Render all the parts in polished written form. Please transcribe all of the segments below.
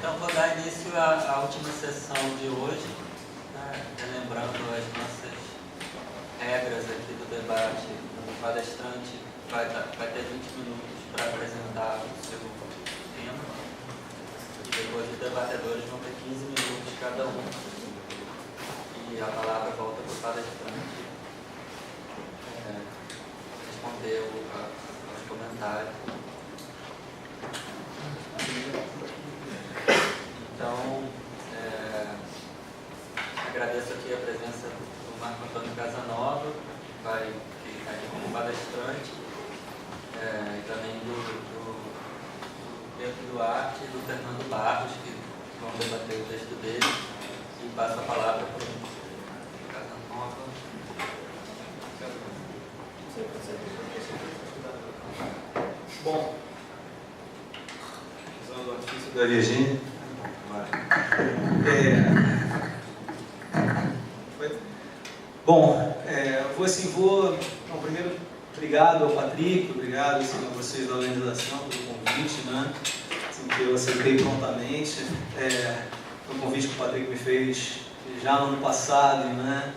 Então, vou dar início à última sessão de hoje, né, relembrando as nossas regras aqui do debate. O palestrante vai ter 20 minutos para apresentar o seu tema, e depois os debatedores vão ter 15 minutos cada um. E a palavra volta para o palestrante responder aos comentários. Então, agradeço aqui a presença do Marco Antônio Casanova, que vai ficar aqui como palestrante, e também do Pedro Duarte e do Fernando Barros, que vão debater o texto dele, e passo a palavra para o Casanova. Bom, usando o artifício da Virgínia. Primeiro, obrigado ao Patrick, obrigado a vocês da organização pelo convite, né? Que eu aceitei prontamente. Foi um convite que o Patrick me fez já no ano passado, né?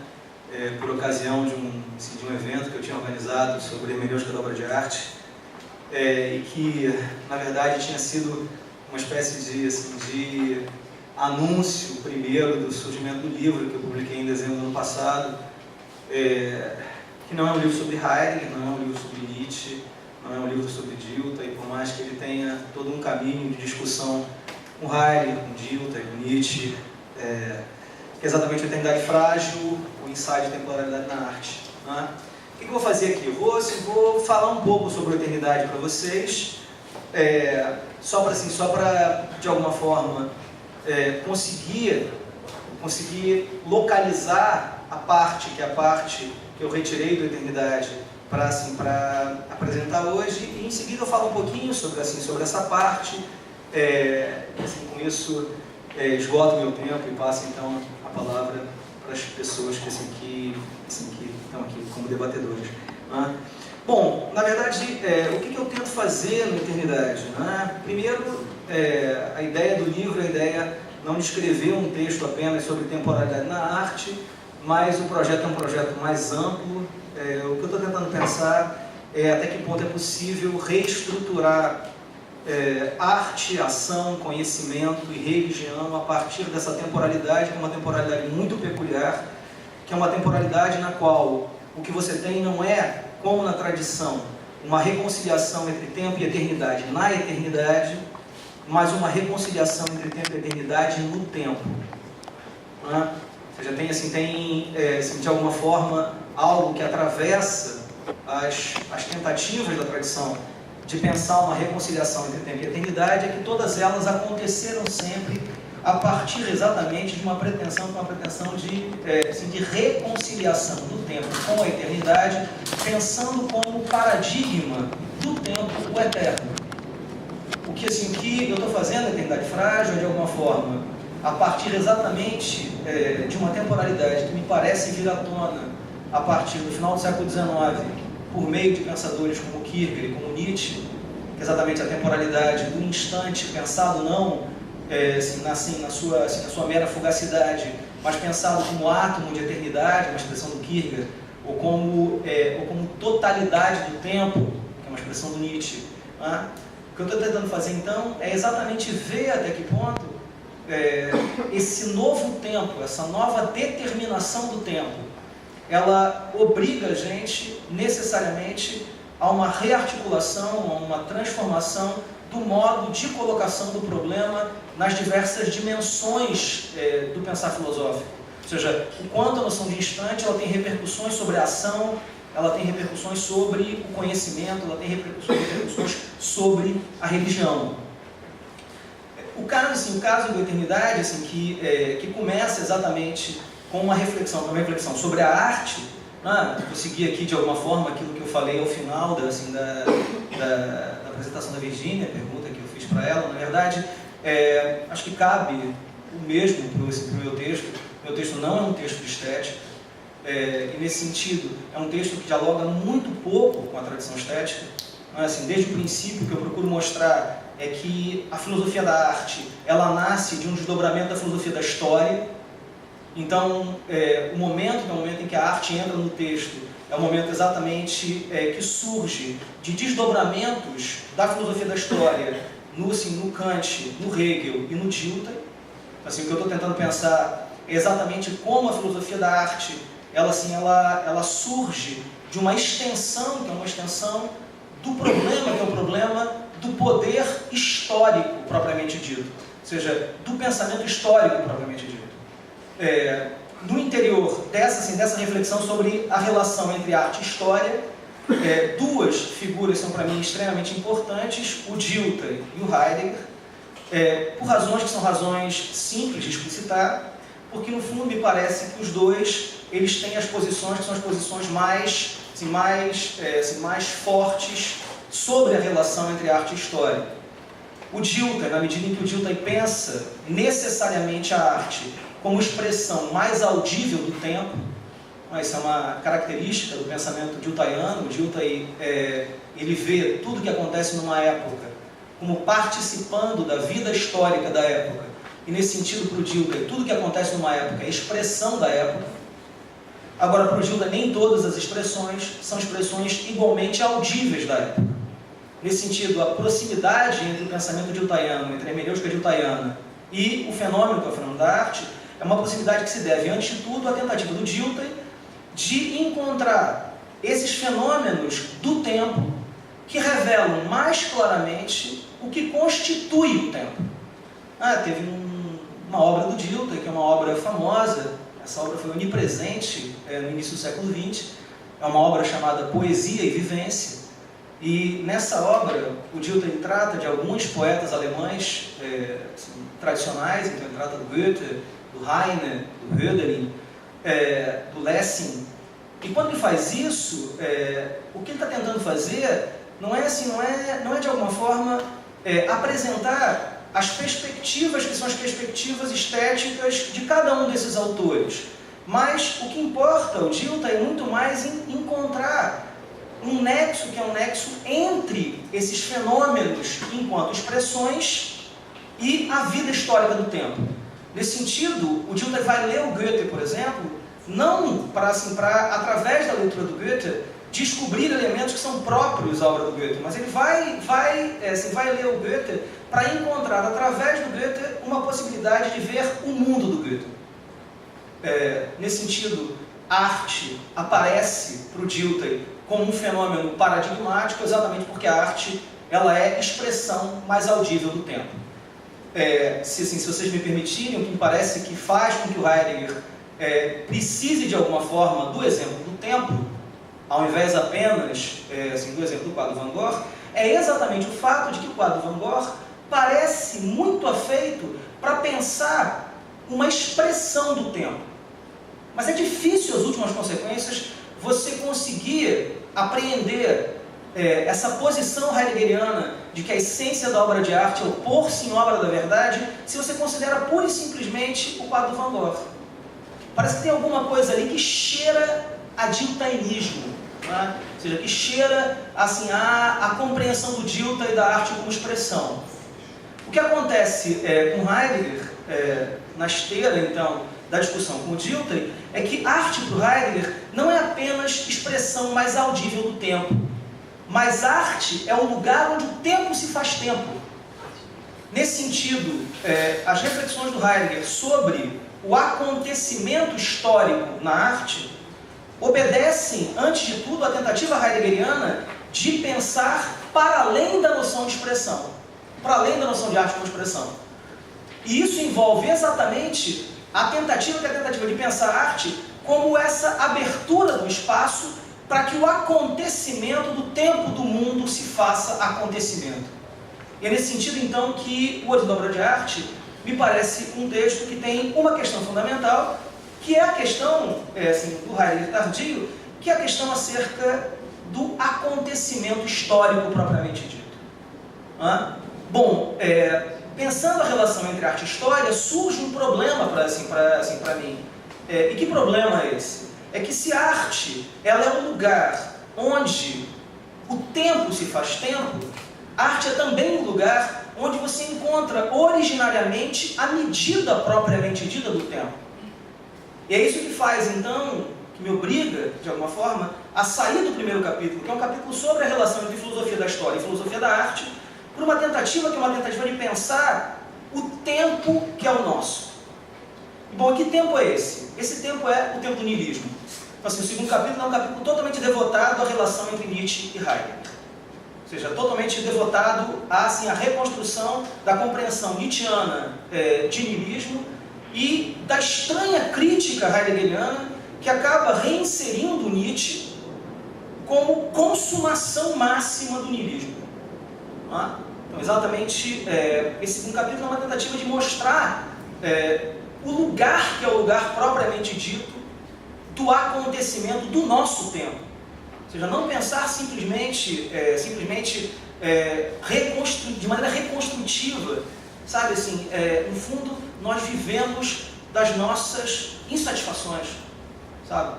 Por ocasião de um evento que eu tinha organizado sobre hermenêutica da obra de arte, e que, na verdade, tinha sido uma espécie de anúncio primeiro do surgimento do livro que eu publiquei em dezembro do ano passado, que não é um livro sobre Heidegger, não é um livro sobre Nietzsche, não é um livro sobre Dilthey, e por mais que ele tenha todo um caminho de discussão com Heidegger, com Dilthey, com Nietzsche, que é exatamente a eternidade frágil, o ensaio de temporalidade na arte, né? O que eu vou fazer aqui? Eu vou falar um pouco sobre a eternidade para vocês, só para de alguma forma conseguir localizar a parte que eu retirei da eternidade para apresentar hoje, e em seguida eu falo um pouquinho sobre essa parte, com isso esgoto meu tempo e passo então a palavra para as pessoas que estão aqui como debatedores, né? Bom, na verdade, o que eu tento fazer na eternidade, né? Primeiro, a ideia do livro, a ideia não de escrever um texto apenas sobre temporalidade na arte, mas o projeto é um projeto mais amplo. O que eu estou tentando pensar é até que ponto é possível reestruturar arte, ação, conhecimento e religião a partir dessa temporalidade, que é uma temporalidade muito peculiar, que é uma temporalidade na qual o que você tem não é, como na tradição, uma reconciliação entre tempo e eternidade na eternidade, mas uma reconciliação entre tempo e eternidade no tempo, né? Ou seja, tem de alguma forma, algo que atravessa as tentativas da tradição de pensar uma reconciliação entre tempo e eternidade, é que todas elas aconteceram sempre a partir exatamente de uma pretensão de reconciliação do tempo com a eternidade, pensando como paradigma do tempo o eterno. O que eu estou fazendo na eternidade frágil é, de alguma forma, a partir exatamente de uma temporalidade que me parece vir à tona a partir do final do século XIX, por meio de pensadores como Kierkegaard e como Nietzsche, que é exatamente a temporalidade do instante, pensado não na sua mera fugacidade, mas pensado como átomo de eternidade, uma expressão do Kierkegaard, ou como totalidade do tempo, que é uma expressão do Nietzsche, né? O que eu estou tentando fazer então é exatamente ver até que ponto esse novo tempo, essa nova determinação do tempo, ela obriga a gente necessariamente a uma rearticulação, a uma transformação do modo de colocação do problema nas diversas dimensões do pensar filosófico. Ou seja, o quanto a noção de instante ela tem repercussões sobre a ação, ela tem repercussões sobre o conhecimento, ela tem repercussões sobre a religião. O caso da eternidade, que começa exatamente com uma reflexão sobre a arte, né? Eu segui aqui de alguma forma aquilo que eu falei ao final da apresentação da Virgínia, a pergunta que eu fiz para ela. Na verdade, acho que cabe o mesmo para o meu texto. Meu texto não é um texto de estética, e nesse sentido é um texto que dialoga muito pouco com a tradição estética. Desde o princípio que eu procuro mostrar é que a filosofia da arte, ela nasce de um desdobramento da filosofia da história. Então, o momento em que a arte entra no texto é um momento exatamente que surge de desdobramentos da filosofia da história no Kant, no Hegel e no Dilthey. Assim, o que eu estou tentando pensar é exatamente como a filosofia da arte ela surge de uma extensão, que é uma extensão do problema, que é o problema do poder histórico propriamente dito, ou seja, do pensamento histórico propriamente dito. No interior dessa reflexão sobre a relação entre arte e história, duas figuras são para mim extremamente importantes, o Dilthey e o Heidegger, por razões que são razões simples de explicitar, porque no fundo me parece que os dois eles têm as posições que são as posições mais fortes sobre a relação entre arte e história. O Dilthey, na medida em que o Dilthey pensa necessariamente a arte como expressão mais audível do tempo, isso é uma característica do pensamento diltheiano. O Dilthey ele vê tudo que acontece numa época como participando da vida histórica da época, e nesse sentido para o Dilthey tudo que acontece numa época é expressão da época. Agora, para o Dilthey, nem todas as expressões são expressões igualmente audíveis da época. Nesse sentido, a proximidade entre o pensamento diltheiano, entre a hermenêutica diltheiana e o fenômeno, que é o fenômeno da arte, é uma proximidade que se deve, antes de tudo, à tentativa do Dilthey de encontrar esses fenômenos do tempo que revelam mais claramente o que constitui o tempo. Teve uma obra do Dilthey, que é uma obra famosa. Essa obra foi onipresente no início do século XX. É uma obra chamada Poesia e Vivência. E nessa obra, o Dilthey trata de alguns poetas alemães tradicionais. Então ele trata do Goethe, do Heine, do Hölderlin, do Lessing. E quando ele faz isso, o que ele está tentando fazer não é de alguma forma apresentar as perspectivas, que são as perspectivas estéticas de cada um desses autores. Mas o que importa, o Dilthey, é muito mais em encontrar um nexo, que é um nexo entre esses fenômenos enquanto expressões e a vida histórica do tempo. Nesse sentido, o Dilthey vai ler o Goethe, por exemplo, não para, através da leitura do Goethe, descobrir elementos que são próprios à obra do Goethe, mas ele vai ler o Goethe para encontrar, através do Goethe, uma possibilidade de ver o mundo do Goethe. Nesse sentido, a arte aparece para o Dilthey como um fenômeno paradigmático, exatamente porque a arte ela é expressão mais audível do tempo. Se vocês me permitirem, o que me parece que faz com que o Heidegger precise de alguma forma do exemplo do tempo, ao invés apenas do exemplo do quadro Van Gogh, é exatamente o fato de que o quadro Van Gogh parece muito afeito para pensar uma expressão do tempo. Mas é difícil, as últimas consequências, você conseguir apreender essa posição heideggeriana de que a essência da obra de arte é o pôr-se em obra da verdade, se você considera pura e simplesmente o quadro Van Gogh. Parece que tem alguma coisa ali que cheira a diltheianismo, né? Ou seja, que cheira a compreensão do Dilthey da arte como expressão. O que acontece com Heidegger, na esteira, então, da discussão com o Dilthey, é que arte para o Heidegger não é apenas expressão mais audível do tempo, mas arte é o lugar onde o tempo se faz tempo. Nesse sentido, as reflexões do Heidegger sobre o acontecimento histórico na arte obedecem, antes de tudo, à tentativa heideggeriana de pensar para além da noção de expressão, para além da noção de arte como expressão. E isso envolve exatamente a tentativa de pensar a arte como essa abertura do espaço para que o acontecimento do tempo do mundo se faça acontecimento. E é nesse sentido, então, que o Hoje da Obra de Arte me parece um texto que tem uma questão fundamental, que é a questão do Heidegger tardio, que é a questão acerca do acontecimento histórico propriamente dito. Pensando a relação entre arte e história, surge um problema para mim. E que problema é esse? É que se a arte ela é um lugar onde o tempo se faz tempo, a arte é também um lugar onde você encontra originariamente a medida propriamente dita do tempo. E é isso que faz, então, que me obriga, de alguma forma, a sair do primeiro capítulo, que é um capítulo sobre a relação entre filosofia da história e filosofia da arte, por uma tentativa que é uma tentativa de pensar o tempo que é o nosso. Bom, e que tempo é esse? Esse tempo é o tempo do niilismo. Então, assim, o segundo capítulo é um capítulo totalmente devotado à relação entre Nietzsche e Heidegger. Ou seja, totalmente devotado à reconstrução da compreensão nietzschiana de niilismo e da estranha crítica heideggeriana que acaba reinserindo Nietzsche como consumação máxima do niilismo. Então, exatamente, esse segundo capítulo é uma tentativa de mostrar o lugar que é o lugar propriamente dito do acontecimento do nosso tempo. Ou seja, não pensar simplesmente de maneira reconstrutiva, sabe assim, no fundo nós vivemos das nossas insatisfações, sabe?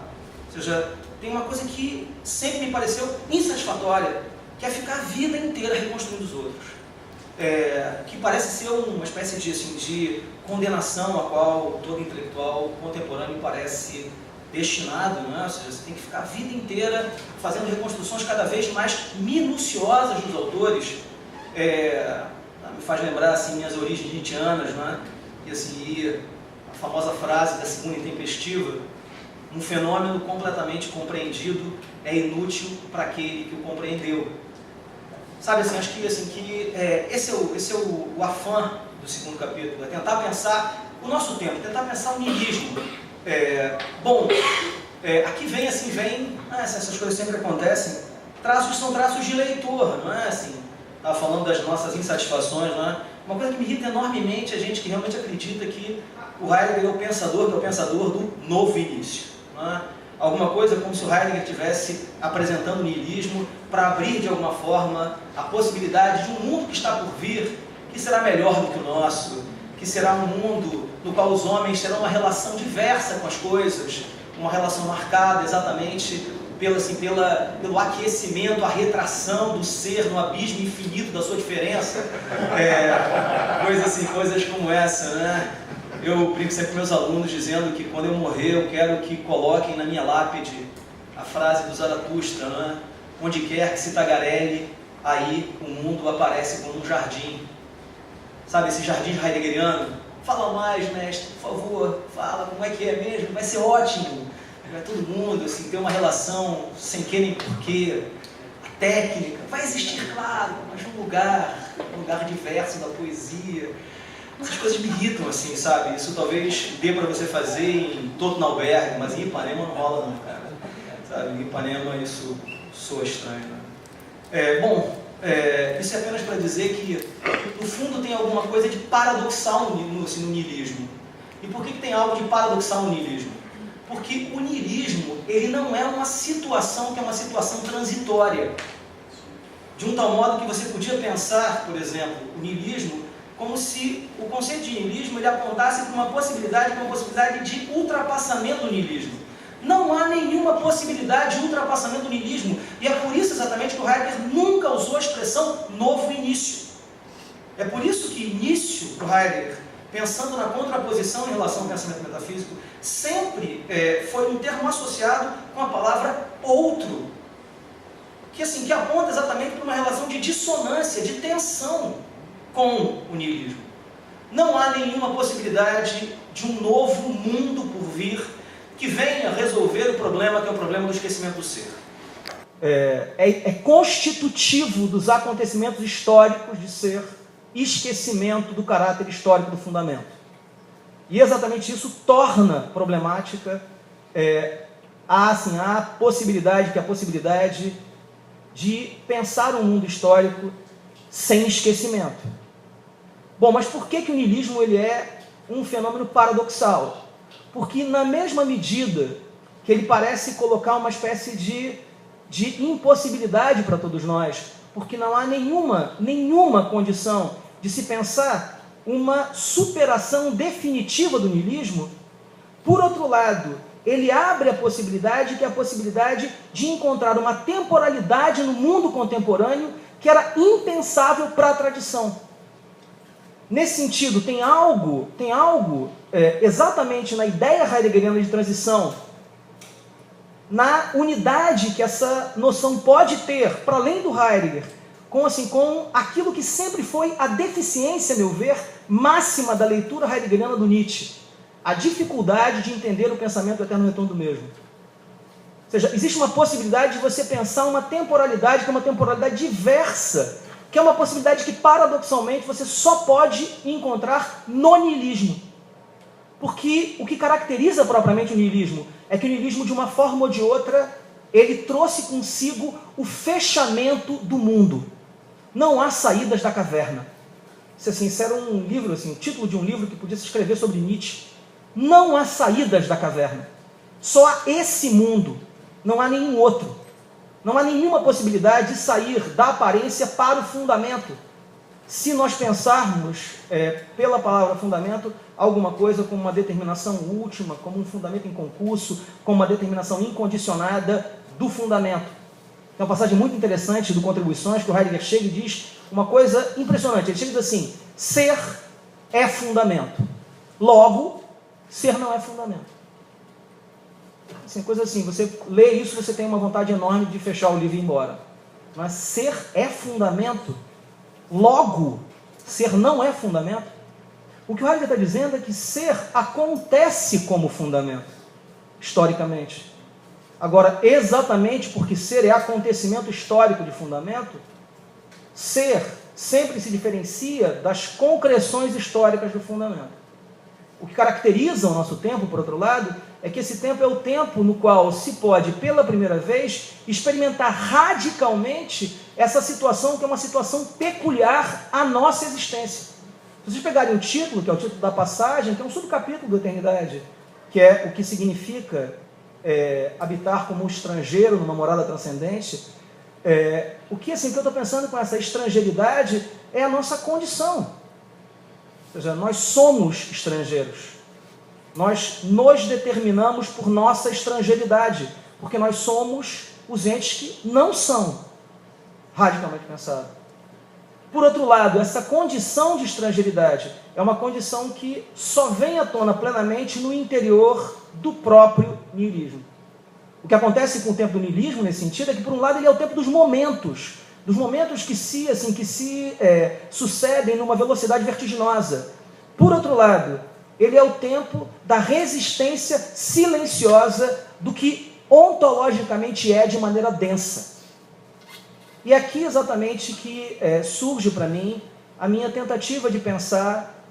Ou seja, tem uma coisa que sempre me pareceu insatisfatória, que é ficar a vida inteira reconstruindo os outros, que parece ser uma espécie de condenação a qual todo intelectual contemporâneo parece destinado, não é? Ou seja, você tem que ficar a vida inteira fazendo reconstruções cada vez mais minuciosas dos autores. Me faz lembrar assim, minhas origens nietzschianas, não é? E assim, a famosa frase da segunda intempestiva: um fenômeno completamente compreendido é inútil para aquele que o compreendeu. Sabe assim, acho que esse é o afã do segundo capítulo, é tentar pensar o nosso tempo, tentar pensar o niilismo. Aqui vem, essas coisas sempre acontecem, são traços de leitor, não é assim? Estava falando das nossas insatisfações, não é? Uma coisa que me irrita enormemente é a gente que realmente acredita que o Heidegger é o pensador do novo início, não é? Alguma coisa como se o Heidegger estivesse apresentando o niilismo para abrir de alguma forma a possibilidade de um mundo que está por vir, que será melhor do que o nosso, que será um mundo no qual os homens terão uma relação diversa com as coisas, uma relação marcada exatamente pelo aquecimento, a retração do ser no abismo infinito da sua diferença. Coisas como essa, né? Eu brinco sempre com meus alunos dizendo que quando eu morrer eu quero que coloquem na minha lápide a frase do Zaratustra, né? Onde quer que se tagarele, aí o mundo aparece como um jardim. Sabe, esse jardim heideggeriano? Fala mais, mestre, por favor, fala como é que é mesmo, vai ser ótimo. Vai todo mundo assim, ter uma relação sem que nem porquê. A técnica vai existir, claro, mas um lugar diverso da poesia. Essas coisas me irritam, assim, sabe? Isso talvez dê para você fazer em Tottenalberg, mas em Ipanema não rola não, cara. Sabe, em Ipanema isso soa estranho, né? Isso é apenas para dizer que, no fundo, tem alguma coisa de paradoxal no niilismo. E por que tem algo de paradoxal no niilismo? Porque o niilismo, ele não é uma situação que é uma situação transitória. De um tal modo que você podia pensar, por exemplo, o niilismo como se o conceito de niilismo ele apontasse para uma possibilidade de ultrapassamento do niilismo. Não há nenhuma possibilidade de ultrapassamento do niilismo, e é por isso exatamente que o Heidegger nunca usou a expressão novo início. É por isso que início, para o Heidegger, pensando na contraposição em relação ao pensamento metafísico, sempre foi um termo associado com a palavra outro, que aponta exatamente para uma relação de dissonância, de tensão com o niilismo. Não há nenhuma possibilidade de um novo mundo por vir que venha resolver o problema que é o problema do esquecimento do ser. É constitutivo dos acontecimentos históricos de ser esquecimento do caráter histórico do fundamento. E exatamente isso torna problemática a possibilidade de pensar um mundo histórico sem esquecimento. Bom, mas por que o niilismo ele é um fenômeno paradoxal? Porque na mesma medida que ele parece colocar uma espécie de impossibilidade para todos nós, porque não há nenhuma condição de se pensar uma superação definitiva do niilismo, por outro lado, ele abre a possibilidade, que é a possibilidade de encontrar uma temporalidade no mundo contemporâneo que era impensável para a tradição. Nesse sentido, tem algo exatamente na ideia heideggeriana de transição, na unidade que essa noção pode ter, para além do Heidegger, com aquilo que sempre foi a deficiência, a meu ver, máxima da leitura heideggeriana do Nietzsche, a dificuldade de entender o pensamento do eterno retorno do mesmo. Ou seja, existe uma possibilidade de você pensar uma temporalidade que é uma temporalidade diversa, que é uma possibilidade que, paradoxalmente, você só pode encontrar no niilismo. Porque o que caracteriza propriamente o niilismo é que o niilismo, de uma forma ou de outra, ele trouxe consigo o fechamento do mundo. Não há saídas da caverna. Isso era um livro, o título de um livro que podia se escrever sobre Nietzsche. Não há saídas da caverna. Só há esse mundo. Não há nenhum outro. Não há nenhuma possibilidade de sair da aparência para o fundamento. Se nós pensarmos, pela palavra fundamento, alguma coisa como uma determinação última, como um fundamento em concurso, como uma determinação incondicionada do fundamento. Tem uma passagem muito interessante do Contribuições, que o Heidegger chega e diz uma coisa impressionante. Ele chega e diz assim: ser é fundamento. Logo, ser não é fundamento. Coisa assim, você lê isso, você tem uma vontade enorme de fechar o livro e ir embora. Mas ser é fundamento. Logo, ser não é fundamento. O que o Heidegger está dizendo é que ser acontece como fundamento, historicamente. Agora, exatamente porque ser é acontecimento histórico de fundamento, ser sempre se diferencia das concreções históricas do fundamento. O que caracteriza o nosso tempo, por outro lado, é que esse tempo é o tempo no qual se pode, pela primeira vez, experimentar radicalmente essa situação que é uma situação peculiar à nossa existência. Se vocês pegarem o título, que é o título da passagem, tem um subcapítulo da eternidade, que é o que significa habitar como um estrangeiro numa morada transcendente. O que eu estou pensando com essa estrangeiridade é a nossa condição. Ou seja, nós somos estrangeiros. Nós nos determinamos por nossa estrangeiridade, porque nós somos os entes que não são radicalmente pensados. Por outro lado, essa condição de estrangeiridade é uma condição que só vem à tona plenamente no interior do próprio niilismo. O que acontece com o tempo do niilismo, nesse sentido, é que, por um lado, ele é o tempo dos momentos que se sucedem numa velocidade vertiginosa. Por outro lado, ele é o tempo da resistência silenciosa do que ontologicamente é de maneira densa. E é aqui exatamente que surge para mim a minha tentativa de pensar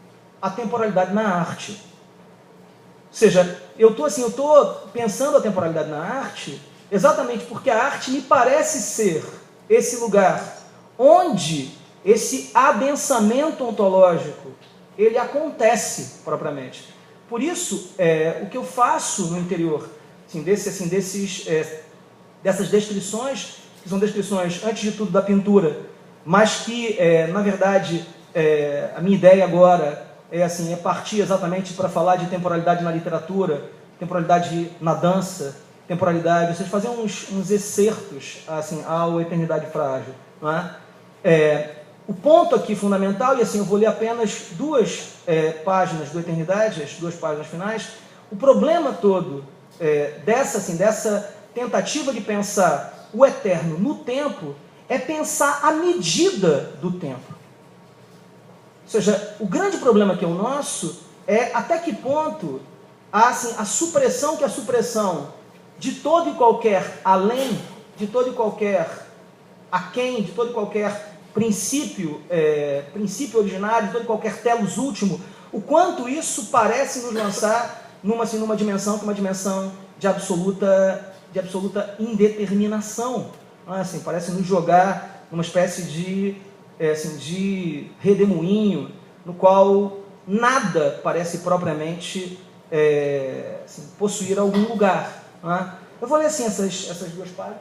a temporalidade na arte. Ou seja, eu estou pensando a temporalidade na arte exatamente porque a arte me parece ser esse lugar onde esse adensamento ontológico ele acontece propriamente. Por isso, o que eu faço no interior dessas descrições, que são descrições, antes de tudo, da pintura, mas que, na verdade, a minha ideia agora é partir exatamente para falar de temporalidade na literatura, temporalidade na dança, temporalidade, ou seja, fazer uns excertos ao Eternidade Frágil. Não é? O ponto aqui fundamental, e eu vou ler apenas duas páginas do Eternidade, as duas páginas finais. O problema todo dessa tentativa de pensar o eterno no tempo é pensar a medida do tempo. Ou seja, o grande problema que é o nosso é até que ponto há a supressão de todo e qualquer além, de todo e qualquer aquém, de todo e qualquer princípio originário, de todo e qualquer telos último, o quanto isso parece nos lançar numa dimensão que é uma dimensão de absoluta indeterminação. Parece nos jogar numa espécie de redemoinho, no qual nada parece propriamente possuir algum lugar. Eu vou ler essas duas páginas.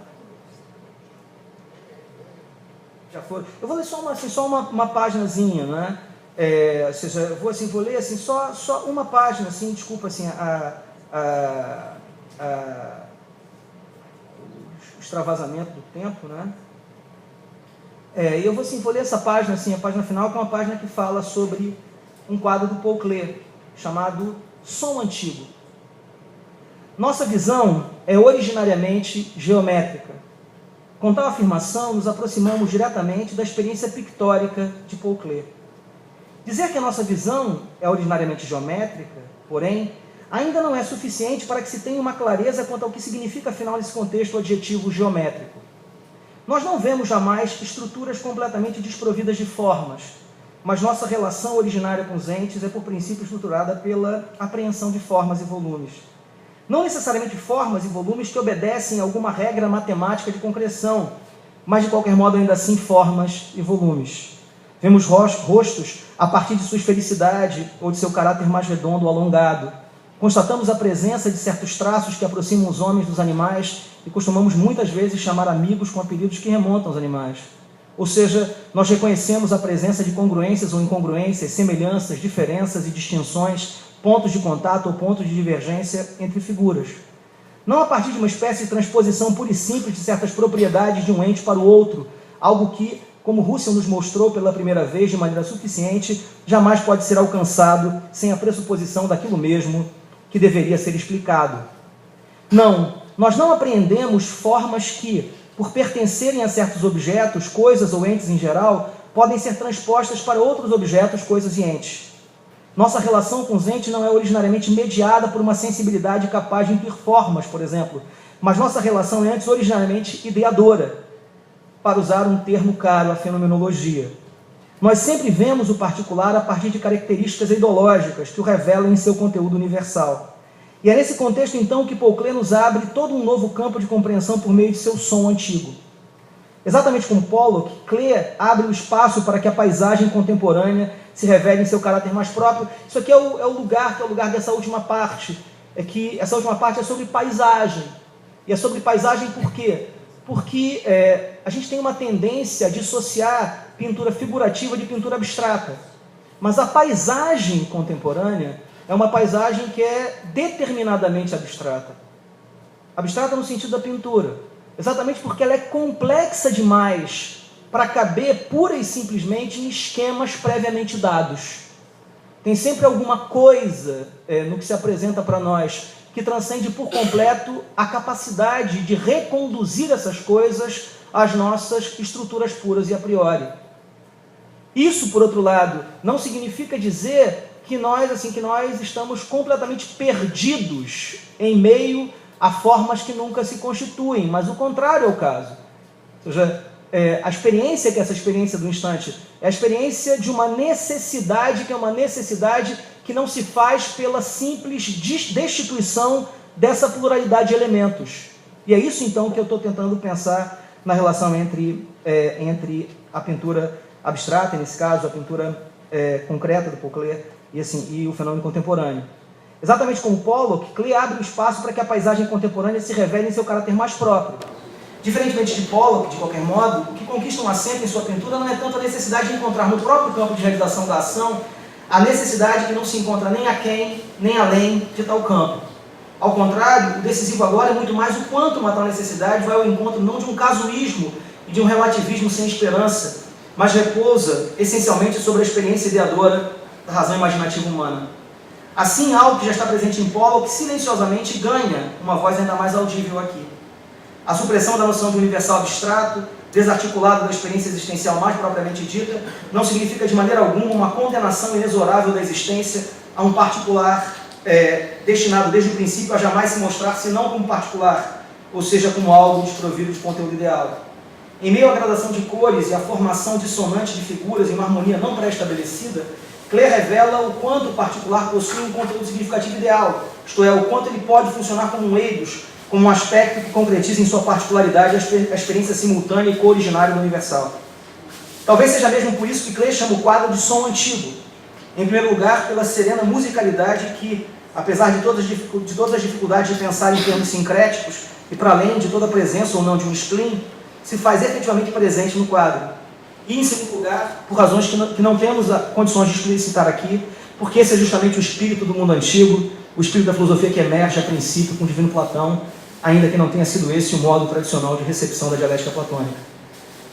Já foram. Eu vou ler só uma páginazinha, né? Ou seja, eu vou ler só uma página, desculpa, o extravasamento do tempo, né? E eu vou ler essa página, a página final, que é uma página que fala sobre um quadro do Paul Klee, chamado Som Antigo. Nossa visão é originariamente geométrica. Com tal afirmação, nos aproximamos diretamente da experiência pictórica de Paul Klee. Dizer que a nossa visão é originariamente geométrica, porém, ainda não é suficiente para que se tenha uma clareza quanto ao que significa, afinal, nesse contexto, o adjetivo geométrico. Nós não vemos jamais estruturas completamente desprovidas de formas, mas nossa relação originária com os entes é, por princípio, estruturada pela apreensão de formas e volumes. Não necessariamente formas e volumes que obedecem a alguma regra matemática de concreção, mas, de qualquer modo, ainda assim, formas e volumes. Vemos rostos a partir de sua esfericidade ou de seu caráter mais redondo ou alongado. Constatamos a presença de certos traços que aproximam os homens dos animais e costumamos muitas vezes chamar amigos com apelidos que remontam aos animais. Ou seja, nós reconhecemos a presença de congruências ou incongruências, semelhanças, diferenças e distinções, pontos de contato ou pontos de divergência entre figuras. Não a partir de uma espécie de transposição pura e simples de certas propriedades de um ente para o outro, algo que, como Russell nos mostrou pela primeira vez de maneira suficiente, jamais pode ser alcançado sem a pressuposição daquilo mesmo que deveria ser explicado. Não, nós não apreendemos formas que, por pertencerem a certos objetos, coisas ou entes em geral, podem ser transpostas para outros objetos, coisas e entes. Nossa relação com os entes não é originariamente mediada por uma sensibilidade capaz de intuir formas, por exemplo, mas nossa relação é antes originariamente ideadora, para usar um termo caro à fenomenologia. Nós sempre vemos o particular a partir de características ideológicas que o revelam em seu conteúdo universal. E é nesse contexto, então, que Paul Klee nos abre todo um novo campo de compreensão por meio de seu som antigo. Exatamente como Pollock, Klee abre o espaço para que a paisagem contemporânea se revele em seu caráter mais próprio. Isso aqui é o lugar dessa última parte. Essa última parte é sobre paisagem. E é sobre paisagem por quê? Porque a gente tem uma tendência a dissociar pintura figurativa de pintura abstrata. Mas a paisagem contemporânea é uma paisagem que é determinadamente abstrata. Abstrata no sentido da pintura. Exatamente porque ela é complexa demais para caber pura e simplesmente em esquemas previamente dados. Tem sempre alguma coisa no que se apresenta para nós que transcende por completo a capacidade de reconduzir essas coisas às nossas estruturas puras e a priori. Isso, por outro lado, não significa dizer que nós estamos completamente perdidos em meio a formas que nunca se constituem, mas o contrário é o caso. Ou seja, a experiência, que é essa experiência do instante, é a experiência de uma necessidade, que é uma necessidade que não se faz pela simples destituição dessa pluralidade de elementos. E é isso, então, que eu estou tentando pensar na relação entre a pintura abstrata, nesse caso, a pintura concreta do Paul Klee, e o fenômeno contemporâneo. Exatamente como Pollock, Klee abre o espaço para que a paisagem contemporânea se revele em seu caráter mais próprio. Diferentemente de Pollock, de qualquer modo, o que conquista um assento em sua pintura não é tanto a necessidade de encontrar no próprio campo de realização da ação a necessidade que não se encontra nem aquém, nem além de tal campo. Ao contrário, o decisivo agora é muito mais o quanto uma tal necessidade vai ao encontro não de um casuísmo e de um relativismo sem esperança, mas repousa essencialmente sobre a experiência ideadora da razão imaginativa humana. Assim, algo que já está presente em Pollock silenciosamente ganha uma voz ainda mais audível aqui. A supressão da noção de universal abstrato, desarticulado da experiência existencial mais propriamente dita, não significa de maneira alguma uma condenação inexorável da existência a um particular destinado desde o princípio a jamais se mostrar senão como particular, ou seja, como algo desprovido de conteúdo ideal. Em meio à gradação de cores e à formação dissonante de figuras em uma harmonia não pré-estabelecida, Klee revela o quanto o particular possui um conteúdo significativo ideal, isto é, o quanto ele pode funcionar como um eidos, como um aspecto que concretiza em sua particularidade a experiência simultânea e co-originária do universal. Talvez seja mesmo por isso que Klee chama o quadro de som antigo. Em primeiro lugar, pela serena musicalidade que, apesar de todas as dificuldades de pensar em termos sincréticos, e para além de toda a presença ou não de um spleen, se faz efetivamente presente no quadro. E, em segundo lugar, por razões que não temos condições de explicitar aqui, porque esse é justamente o espírito do mundo antigo, o espírito da filosofia que emerge a princípio com o divino Platão, ainda que não tenha sido esse o modo tradicional de recepção da dialética platônica.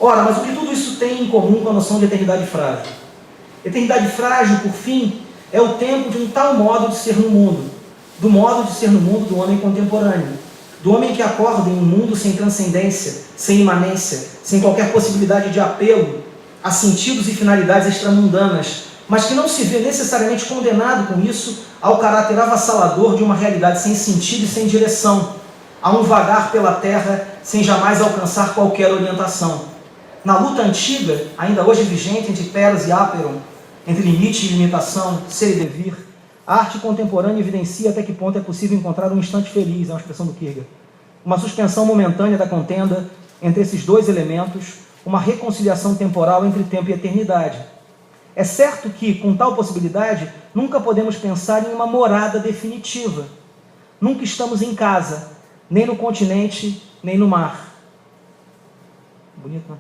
Ora, mas o que tudo isso tem em comum com a noção de eternidade frágil? Eternidade frágil, por fim, é o tempo de um tal modo de ser no mundo, do modo de ser no mundo do homem contemporâneo, do homem que acorda em um mundo sem transcendência, sem imanência, sem qualquer possibilidade de apelo a sentidos e finalidades extramundanas, mas que não se vê necessariamente condenado com isso ao caráter avassalador de uma realidade sem sentido e sem direção, a um vagar pela terra sem jamais alcançar qualquer orientação. Na luta antiga, ainda hoje vigente entre Teras e Aperon, entre limite e limitação, ser e devir, a arte contemporânea evidencia até que ponto é possível encontrar um instante feliz, é uma expressão do Kierkegaard, uma suspensão momentânea da contenda entre esses dois elementos, uma reconciliação temporal entre tempo e eternidade. É certo que, com tal possibilidade, nunca podemos pensar em uma morada definitiva. Nunca estamos em casa, nem no continente, nem no mar. Bonito, né?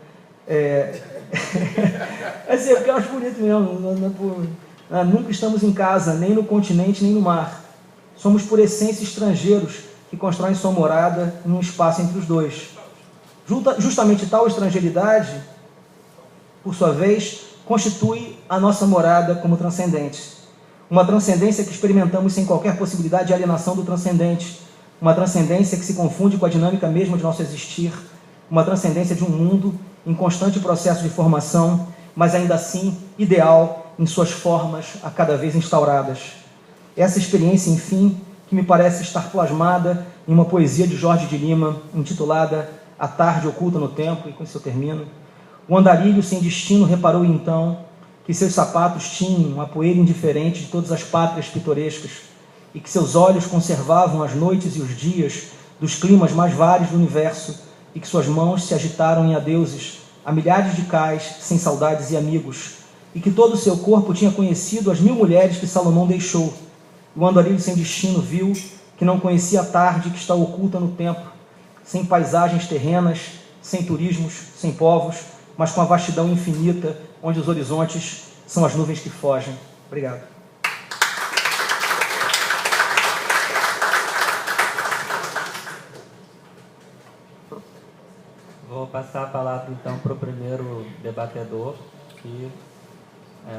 Assim, eu acho bonito mesmo. Nunca estamos em casa, nem no continente, nem no mar. Somos, por essência, estrangeiros que constroem sua morada em um espaço entre os dois. Justamente tal estrangeiridade, por sua vez, constitui a nossa morada como transcendente. Uma transcendência que experimentamos sem qualquer possibilidade de alienação do transcendente. Uma transcendência que se confunde com a dinâmica mesma de nosso existir. Uma transcendência de um mundo em constante processo de formação, mas ainda assim ideal em suas formas a cada vez instauradas. Essa experiência, enfim, que me parece estar plasmada em uma poesia de Jorge de Lima, intitulada A Tarde Oculta no Tempo, e com isso eu termino. O andarilho sem destino reparou então que seus sapatos tinham a poeira indiferente de todas as pátrias pitorescas e que seus olhos conservavam as noites e os dias dos climas mais vários do universo e que suas mãos se agitaram em adeuses a milhares de cais sem saudades e amigos e que todo o seu corpo tinha conhecido as 1000 mulheres que Salomão deixou. O andarilho sem destino viu que não conhecia a tarde que está oculta no tempo, sem paisagens terrenas, sem turismos, sem povos, mas com a vastidão infinita, onde os horizontes são as nuvens que fogem. Obrigado. Vou passar a palavra então para o primeiro debatedor, que,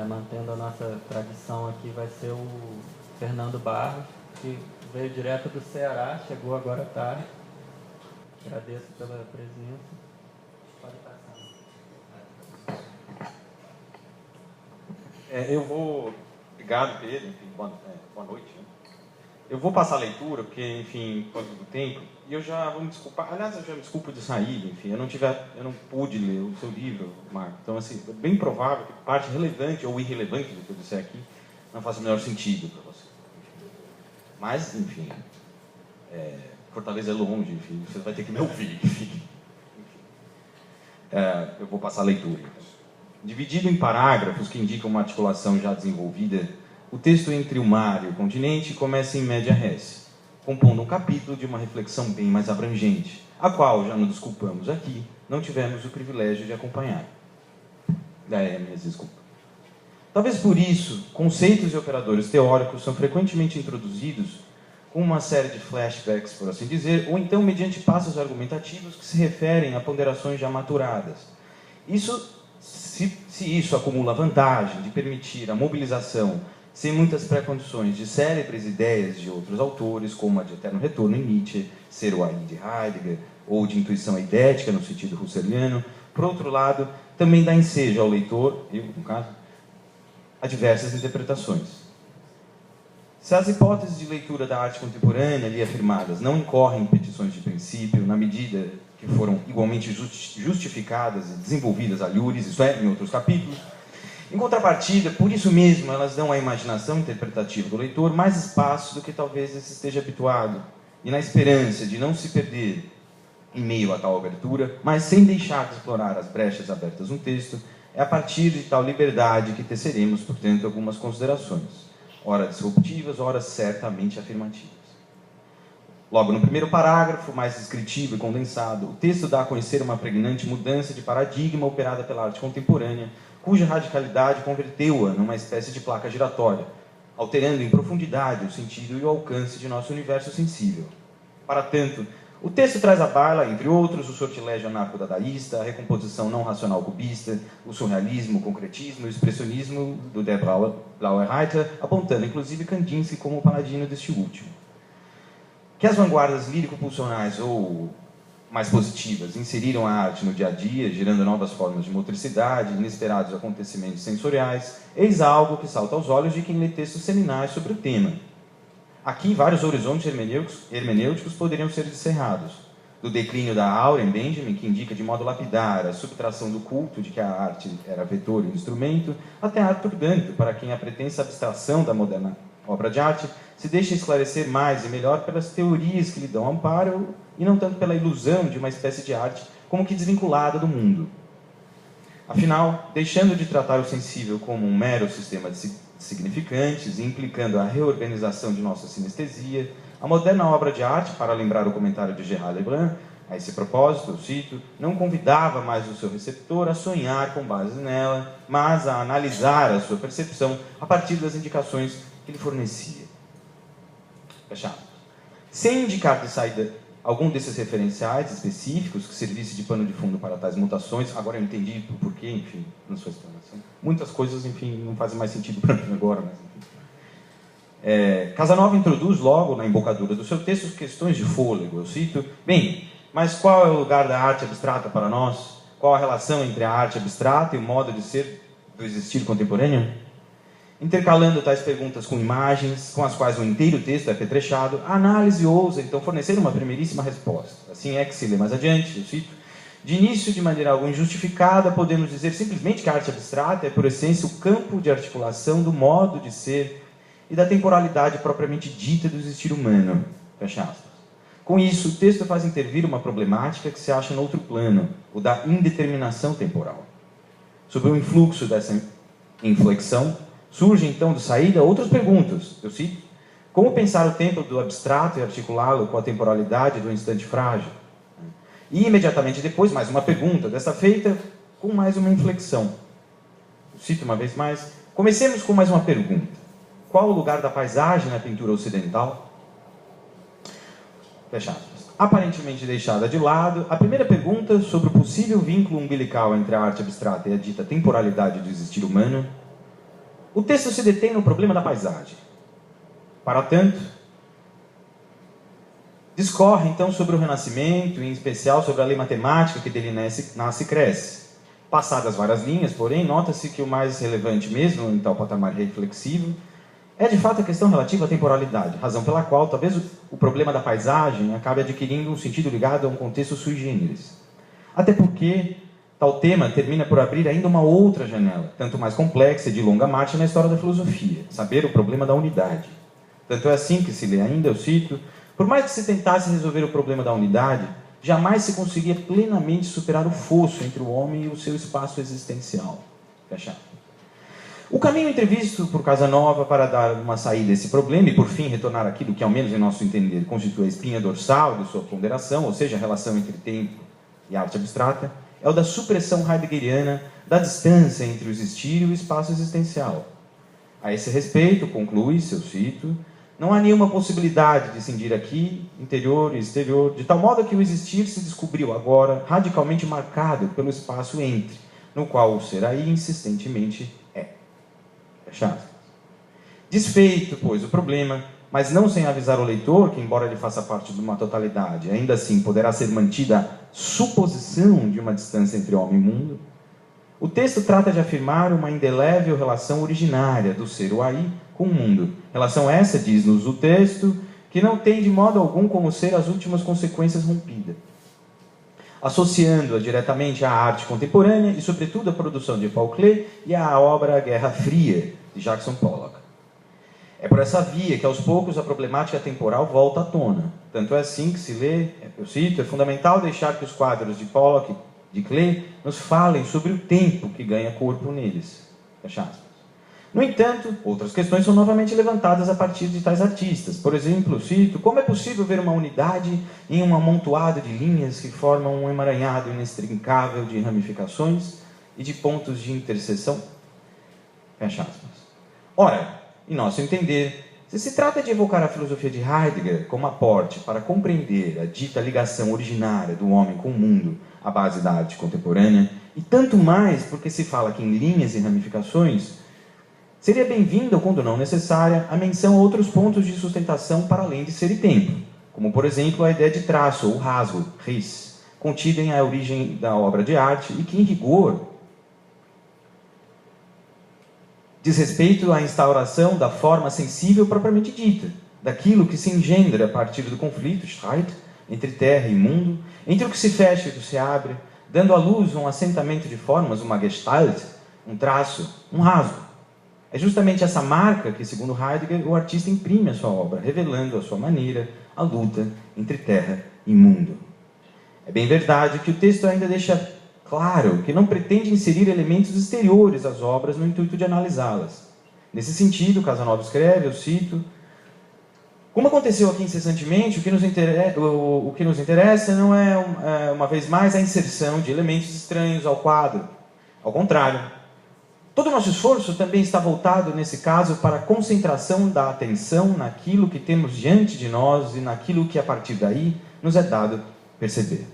mantendo a nossa tradição aqui, vai ser o Fernando Barros, que veio direto do Ceará, chegou agora à tarde. Agradeço pela presença. Pode passar. Obrigado, Pedro. Enfim, boa noite. Né? Eu vou passar a leitura, porque, enfim, por causa do tempo, e eu já vou me desculpar. Aliás, eu já me desculpo de sair, enfim, eu não pude ler o seu livro, Marco. Então, assim, é bem provável que parte relevante ou irrelevante do que eu disser aqui não faça o menor sentido para você. Mas, enfim, Fortaleza é longe, enfim, você vai ter que me ouvir, enfim. Eu vou passar a leitura. Dividido em parágrafos que indicam uma articulação já desenvolvida, o texto entre o mar e o continente começa em média res, compondo um capítulo de uma reflexão bem mais abrangente, a qual, já nos desculpamos aqui, não tivemos o privilégio de acompanhar. Minhas desculpas. Talvez por isso, conceitos e operadores teóricos são frequentemente introduzidos com uma série de flashbacks, por assim dizer, ou então mediante passos argumentativos que se referem a ponderações já maturadas. Se isso acumula a vantagem de permitir a mobilização sem muitas pré-condições de célebres ideias de outros autores, como a de Eterno Retorno em Nietzsche, Ser o Aí de Heidegger, ou de intuição eidética no sentido husserliano, por outro lado, também dá ensejo ao leitor, eu, no caso, a diversas interpretações. Se as hipóteses de leitura da arte contemporânea ali afirmadas não incorrem em petições de princípio, na medida que foram igualmente justificadas e desenvolvidas a Lures, isto é, em outros capítulos, em contrapartida, por isso mesmo, elas dão à imaginação interpretativa do leitor mais espaço do que talvez esse esteja habituado, e na esperança de não se perder em meio a tal abertura, mas sem deixar de explorar as brechas abertas no texto, é a partir de tal liberdade que teceremos, portanto, algumas considerações, ora disruptivas, ora certamente afirmativas. Logo no primeiro parágrafo, mais descritivo e condensado, o texto dá a conhecer uma pregnante mudança de paradigma operada pela arte contemporânea, cuja radicalidade converteu-a numa espécie de placa giratória, alterando em profundidade o sentido e o alcance de nosso universo sensível. Para tanto, O texto traz à baila, entre outros, o sortilégio anarco-dadaísta, a recomposição não racional cubista, o surrealismo, o concretismo e o expressionismo do Der Blaue Reiter, apontando inclusive Kandinsky como o paladino deste último. Que as vanguardas lírico-pulsionais ou mais positivas inseriram a arte no dia a dia, gerando novas formas de motricidade, inesperados acontecimentos sensoriais, eis algo que salta aos olhos de quem lê textos seminais sobre o tema. Aqui, vários horizontes hermenêuticos poderiam ser descerrados. Do declínio da aura em Benjamin, que indica de modo lapidar a subtração do culto de que a arte era vetor e instrumento, até Arthur Danto, para quem a pretensa abstração da moderna obra de arte se deixa esclarecer mais e melhor pelas teorias que lhe dão amparo e não tanto pela ilusão de uma espécie de arte como que desvinculada do mundo. Afinal, deixando de tratar o sensível como um mero sistema de significantes e implicando a reorganização de nossa sinestesia, a moderna obra de arte, para lembrar o comentário de Gerard Lebrun, a esse propósito, eu cito, não convidava mais o seu receptor a sonhar com base nela, mas a analisar a sua percepção a partir das indicações que lhe fornecia. Fechado. Sem indicar de saída algum desses referenciais específicos que servisse de pano de fundo para tais mutações, agora eu entendi o porquê, enfim, na sua explanação. Muitas coisas, enfim, não fazem mais sentido para mim agora, mas enfim. Casanova introduz logo na embocadura do seu texto questões de fôlego. Eu cito, bem, mas qual é o lugar da arte abstrata para nós? Qual a relação entre a arte abstrata e o modo de ser do existir contemporâneo? Intercalando tais perguntas com imagens, com as quais o inteiro texto é apetrechado, a análise ousa, então, fornecer uma primeiríssima resposta. Assim é que se lê mais adiante, eu cito, de início, de maneira algo injustificada, podemos dizer simplesmente que a arte abstrata é, por essência, o campo de articulação do modo de ser e da temporalidade propriamente dita do existir humano. Fecha aspas. Com isso, o texto faz intervir uma problemática que se acha no outro plano, o da indeterminação temporal. Sob o influxo dessa inflexão, surgem, então, de saída outras perguntas. Eu cito, como pensar o tempo do abstrato e articulá-lo com a temporalidade do instante frágil? E, imediatamente depois, mais uma pergunta, dessa feita com mais uma inflexão. Eu cito uma vez mais, comecemos com mais uma pergunta. Qual o lugar da paisagem na pintura ocidental? Fecha aspas. Aparentemente deixada de lado, a primeira pergunta sobre o possível vínculo umbilical entre a arte abstrata e a dita temporalidade do existir humano. O texto se detém no problema da paisagem. Para tanto, discorre então sobre o Renascimento, em especial sobre a lei matemática que dele nasce e cresce. Passadas várias linhas, porém, nota-se que o mais relevante mesmo, em tal patamar reflexivo, é de fato a questão relativa à temporalidade, razão pela qual talvez o problema da paisagem acabe adquirindo um sentido ligado a um contexto sui generis. Até porque tal tema termina por abrir ainda uma outra janela, tanto mais complexa e de longa marcha na história da filosofia, saber o problema da unidade. Tanto é assim que se lê ainda, eu cito, por mais que se tentasse resolver o problema da unidade, jamais se conseguia plenamente superar o fosso entre o homem e o seu espaço existencial. Fecha. O caminho entrevisto por Casanova para dar uma saída a esse problema e, por fim, retornar àquilo que, ao menos em nosso entender, constitui a espinha dorsal de sua ponderação, ou seja, a relação entre tempo e arte abstrata, é o da supressão heideggeriana da distância entre o existir e o espaço existencial. A esse respeito, conclui-se, eu cito, não há nenhuma possibilidade de cindir aqui, interior e exterior, de tal modo que o existir se descobriu agora radicalmente marcado pelo espaço entre, no qual o ser aí insistentemente é. Fecha aspas. Desfeito, pois, o problema, mas não sem avisar o leitor que, embora ele faça parte de uma totalidade, ainda assim poderá ser mantida a suposição de uma distância entre homem e mundo, o texto trata de afirmar uma indelével relação originária do ser, o aí, com o mundo. Relação essa, diz-nos o texto, que não tem de modo algum como ser as últimas consequências rompidas. Associando-a diretamente à arte contemporânea e, sobretudo, à produção de Paul Klee e à obra Guerra Fria, de Jackson Pollock. É por essa via que, aos poucos, a problemática temporal volta à tona. Tanto é assim que se lê, eu cito, é fundamental deixar que os quadros de Pollock e de Klee nos falem sobre o tempo que ganha corpo neles. Fecha aspas. No entanto, outras questões são novamente levantadas a partir de tais artistas. Por exemplo, cito, como é possível ver uma unidade em um amontoado de linhas que formam um emaranhado inextricável de ramificações e de pontos de interseção? Fecha aspas. Ora, em nosso entender, Se trata de evocar a filosofia de Heidegger como aporte para compreender a dita ligação originária do homem com o mundo à base da arte contemporânea, e tanto mais porque se fala aqui em linhas e ramificações, seria bem-vinda, ou quando não necessária, a menção a outros pontos de sustentação para além de ser e tempo, como, por exemplo, a ideia de traço, ou rasgo, Riss, contida em A Origem da Obra de Arte, e que, em rigor, diz respeito à instauração da forma sensível propriamente dita, daquilo que se engendra a partir do conflito, Streit, entre terra e mundo, entre o que se fecha e o que se abre, dando à luz um assentamento de formas, uma Gestalt, um traço, um rasgo. É justamente essa marca que, segundo Heidegger, o artista imprime à sua obra, revelando à sua maneira a luta entre terra e mundo. É bem verdade que o texto ainda deixa claro que não pretende inserir elementos exteriores às obras no intuito de analisá-las. Nesse sentido, Casanova escreve, eu cito: como aconteceu aqui incessantemente, o que nos interessa não é, uma vez mais, a inserção de elementos estranhos ao quadro. Ao contrário, todo o nosso esforço também está voltado, nesse caso, para a concentração da atenção naquilo que temos diante de nós e naquilo que, a partir daí, nos é dado perceber.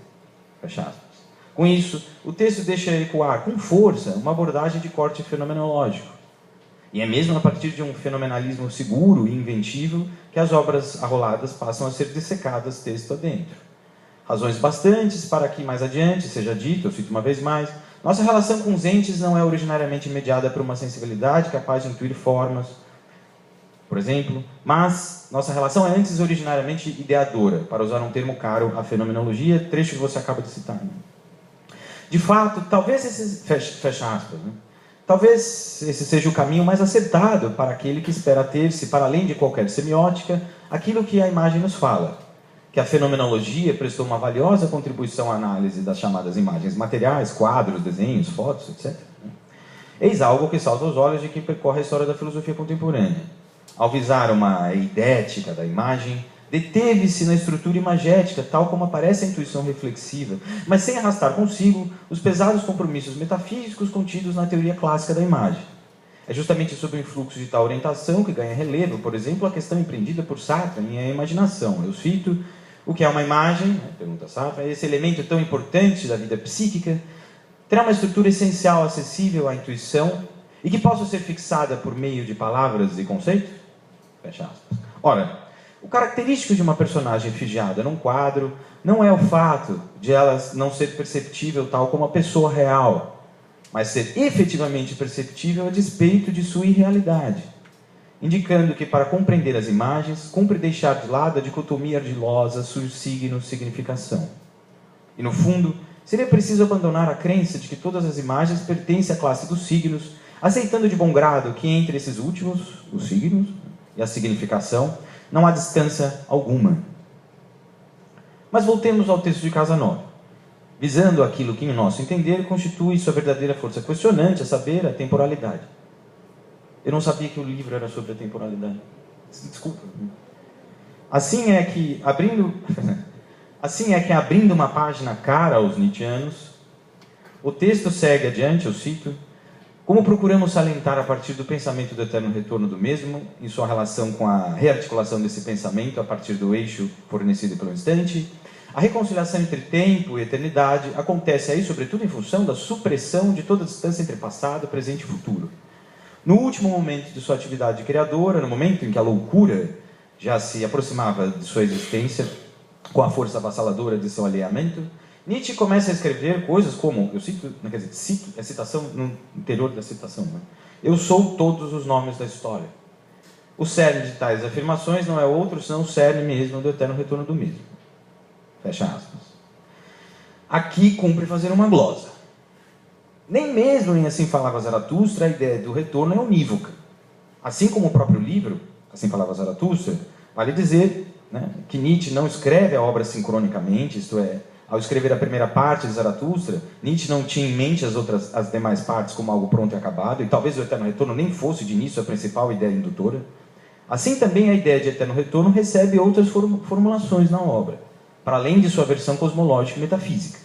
Fecha aspas. Com isso, o texto deixa ecoar com força uma abordagem de corte fenomenológico. E é mesmo a partir de um fenomenalismo seguro e inventivo que as obras arroladas passam a ser dissecadas texto adentro. Razões bastantes para que, mais adiante, seja dito, eu cito uma vez mais, nossa relação com os entes não é originariamente mediada por uma sensibilidade capaz de intuir formas, por exemplo, mas nossa relação é antes originariamente ideadora, para usar um termo caro à fenomenologia, trecho que você acaba de citar. De fato, talvez esse, fecha aspas, né? Talvez esse seja o caminho mais acertado para aquele que espera ter-se, para além de qualquer semiótica, aquilo que a imagem nos fala, que a fenomenologia prestou uma valiosa contribuição à análise das chamadas imagens materiais, quadros, desenhos, fotos, etc. Eis algo que salta aos olhos de quem percorre a história da filosofia contemporânea. Ao visar uma eidética da imagem, deteve-se na estrutura imagética, tal como aparece a intuição reflexiva, mas sem arrastar consigo os pesados compromissos metafísicos contidos na teoria clássica da imagem. É justamente sob o influxo de tal orientação que ganha relevo, por exemplo, a questão empreendida por Sartre em A Imaginação. Eu cito: o que é uma imagem? Pergunta Sartre. Esse elemento tão importante da vida psíquica terá uma estrutura essencial acessível à intuição e que possa ser fixada por meio de palavras e conceitos? Fecha aspas. Ora, o característico de uma personagem efigiada num quadro não é o fato de ela não ser perceptível tal como a pessoa real, mas ser efetivamente perceptível a despeito de sua irrealidade, indicando que, para compreender as imagens, cumpre deixar de lado a dicotomia ardilosa signo-significação. E, no fundo, seria preciso abandonar a crença de que todas as imagens pertencem à classe dos signos, aceitando de bom grado que entre esses últimos, os signos, e a significação, não há distância alguma. Mas voltemos ao texto de Casanova, visando aquilo que, em nosso entender, constitui sua verdadeira força questionante, a saber, a temporalidade. Eu não sabia que o livro era sobre a temporalidade. Desculpa. Assim é que, abrindo uma página cara aos nietzschianos, o texto segue adiante, eu cito: como procuramos salientar a partir do pensamento do eterno retorno do mesmo, em sua relação com a rearticulação desse pensamento a partir do eixo fornecido pelo instante, a reconciliação entre tempo e eternidade acontece aí, sobretudo, em função da supressão de toda distância entre passado, presente e futuro. No último momento de sua atividade criadora, no momento em que a loucura já se aproximava de sua existência com a força avassaladora de seu alheamento, Nietzsche começa a escrever coisas como, eu cito, cito a citação no interior da citação, né? Eu sou todos os nomes da história. O cerne de tais afirmações não é outro senão o cerne mesmo do eterno retorno do mesmo. Fecha aspas. Aqui cumpre fazer uma glosa. Nem mesmo em Assim Falava Zaratustra a ideia do retorno é unívoca. Assim como o próprio livro, Assim Falava Zaratustra, vale dizer, né, que Nietzsche não escreve a obra sincronicamente, isto é, ao escrever a primeira parte de Zaratustra, Nietzsche não tinha em mente as demais partes como algo pronto e acabado, e talvez o eterno retorno nem fosse de início a principal ideia indutora. Assim também a ideia de eterno retorno recebe outras formulações na obra, para além de sua versão cosmológica e metafísica,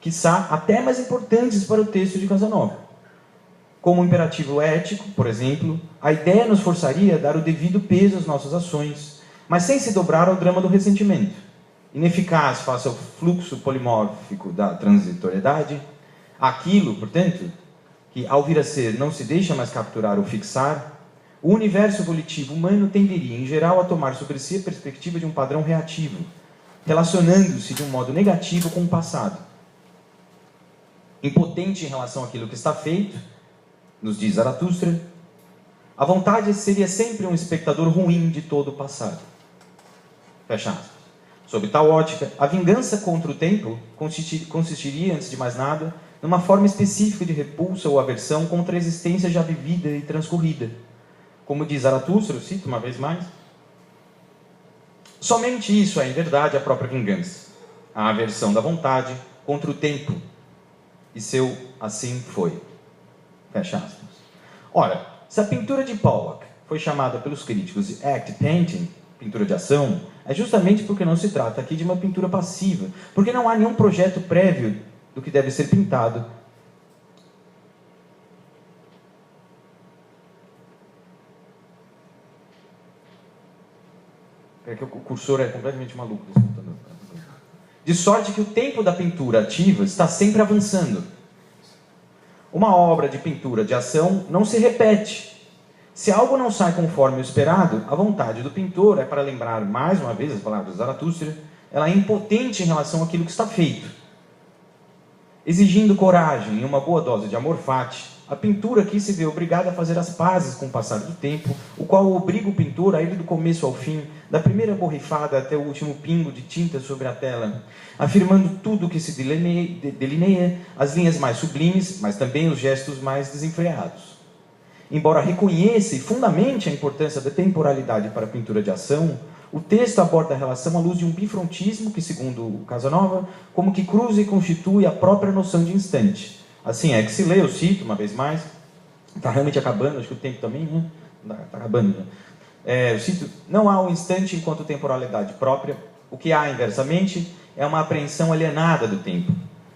quiçá até mais importantes para o texto de Casanova. Como imperativo ético, por exemplo, a ideia nos forçaria a dar o devido peso às nossas ações, mas sem se dobrar ao drama do ressentimento. Ineficaz face ao fluxo polimórfico da transitoriedade, aquilo, portanto, que ao vir a ser não se deixa mais capturar ou fixar, o universo volitivo humano tenderia, em geral, a tomar sobre si a perspectiva de um padrão reativo, relacionando-se de um modo negativo com o passado. Impotente em relação àquilo que está feito, nos diz Zaratustra, a vontade seria sempre um espectador ruim de todo o passado. Fecha aspas. Sob tal ótica, a vingança contra o tempo consistiria, antes de mais nada, numa forma específica de repulsa ou aversão contra a existência já vivida e transcorrida. Como diz Zaratustra, eu cito uma vez mais, somente isso é, em verdade, a própria vingança, a aversão da vontade contra o tempo, e seu assim foi. Fecha aspas. Ora, se a pintura de Pollock foi chamada pelos críticos de act painting, pintura de ação, é justamente porque não se trata aqui de uma pintura passiva, porque não há nenhum projeto prévio do que deve ser pintado. É que o cursor é completamente maluco desse computador. De sorte que o tempo da pintura ativa está sempre avançando. Uma obra de pintura de ação não se repete. Se algo não sai conforme o esperado, a vontade do pintor é para lembrar mais uma vez as palavras de Zaratustra, ela é impotente em relação àquilo que está feito. Exigindo coragem e uma boa dose de amor fati, a pintura aqui se vê obrigada a fazer as pazes com o passar do tempo, o qual obriga o pintor a ir do começo ao fim, da primeira borrifada até o último pingo de tinta sobre a tela, afirmando tudo o que se delineia, as linhas mais sublimes, mas também os gestos mais desenfreados. Embora reconheça e fundamente a importância da temporalidade para a pintura de ação, o texto aborda a relação à luz de um bifrontismo que, segundo o Casanova, como que cruza e constitui a própria noção de instante. Assim é que se lê, eu cito uma vez mais, está realmente acabando, acho que o tempo também, né? Está acabando, né? Eu cito, não há um instante enquanto temporalidade própria, o que há inversamente é uma apreensão alienada do tempo,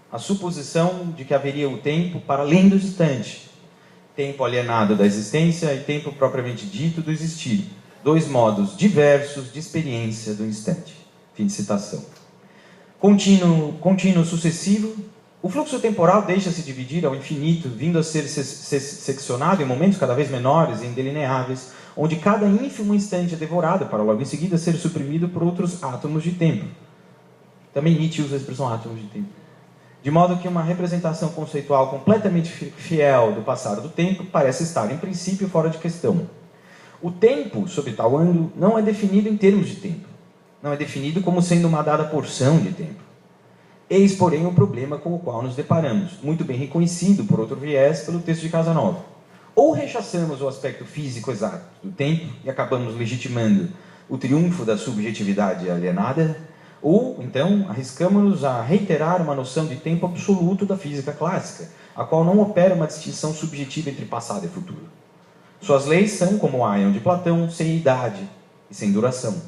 a suposição de que haveria o tempo para além do instante, tempo alienado da existência e tempo propriamente dito do existir, dois modos diversos de experiência do instante. Fim de citação. Contínuo sucessivo, o fluxo temporal deixa-se dividir ao infinito, vindo a ser seccionado em momentos cada vez menores e indelineáveis, onde cada ínfimo instante é devorado para logo em seguida ser suprimido por outros átomos de tempo. Também Nietzsche usa a expressão átomos de tempo. De modo que uma representação conceitual completamente fiel do passar do tempo parece estar, em princípio, fora de questão. O tempo, sob tal ângulo, não é definido em termos de tempo. Não é definido como sendo uma dada porção de tempo. Eis, porém, o problema com o qual nos deparamos, muito bem reconhecido, por outro viés, pelo texto de Casanova. Ou rechaçamos o aspecto físico exato do tempo e acabamos legitimando o triunfo da subjetividade alienada, ou, então, arriscamos-nos a reiterar uma noção de tempo absoluto da física clássica, a qual não opera uma distinção subjetiva entre passado e futuro. Suas leis são, como o Aion de Platão, sem idade e sem duração.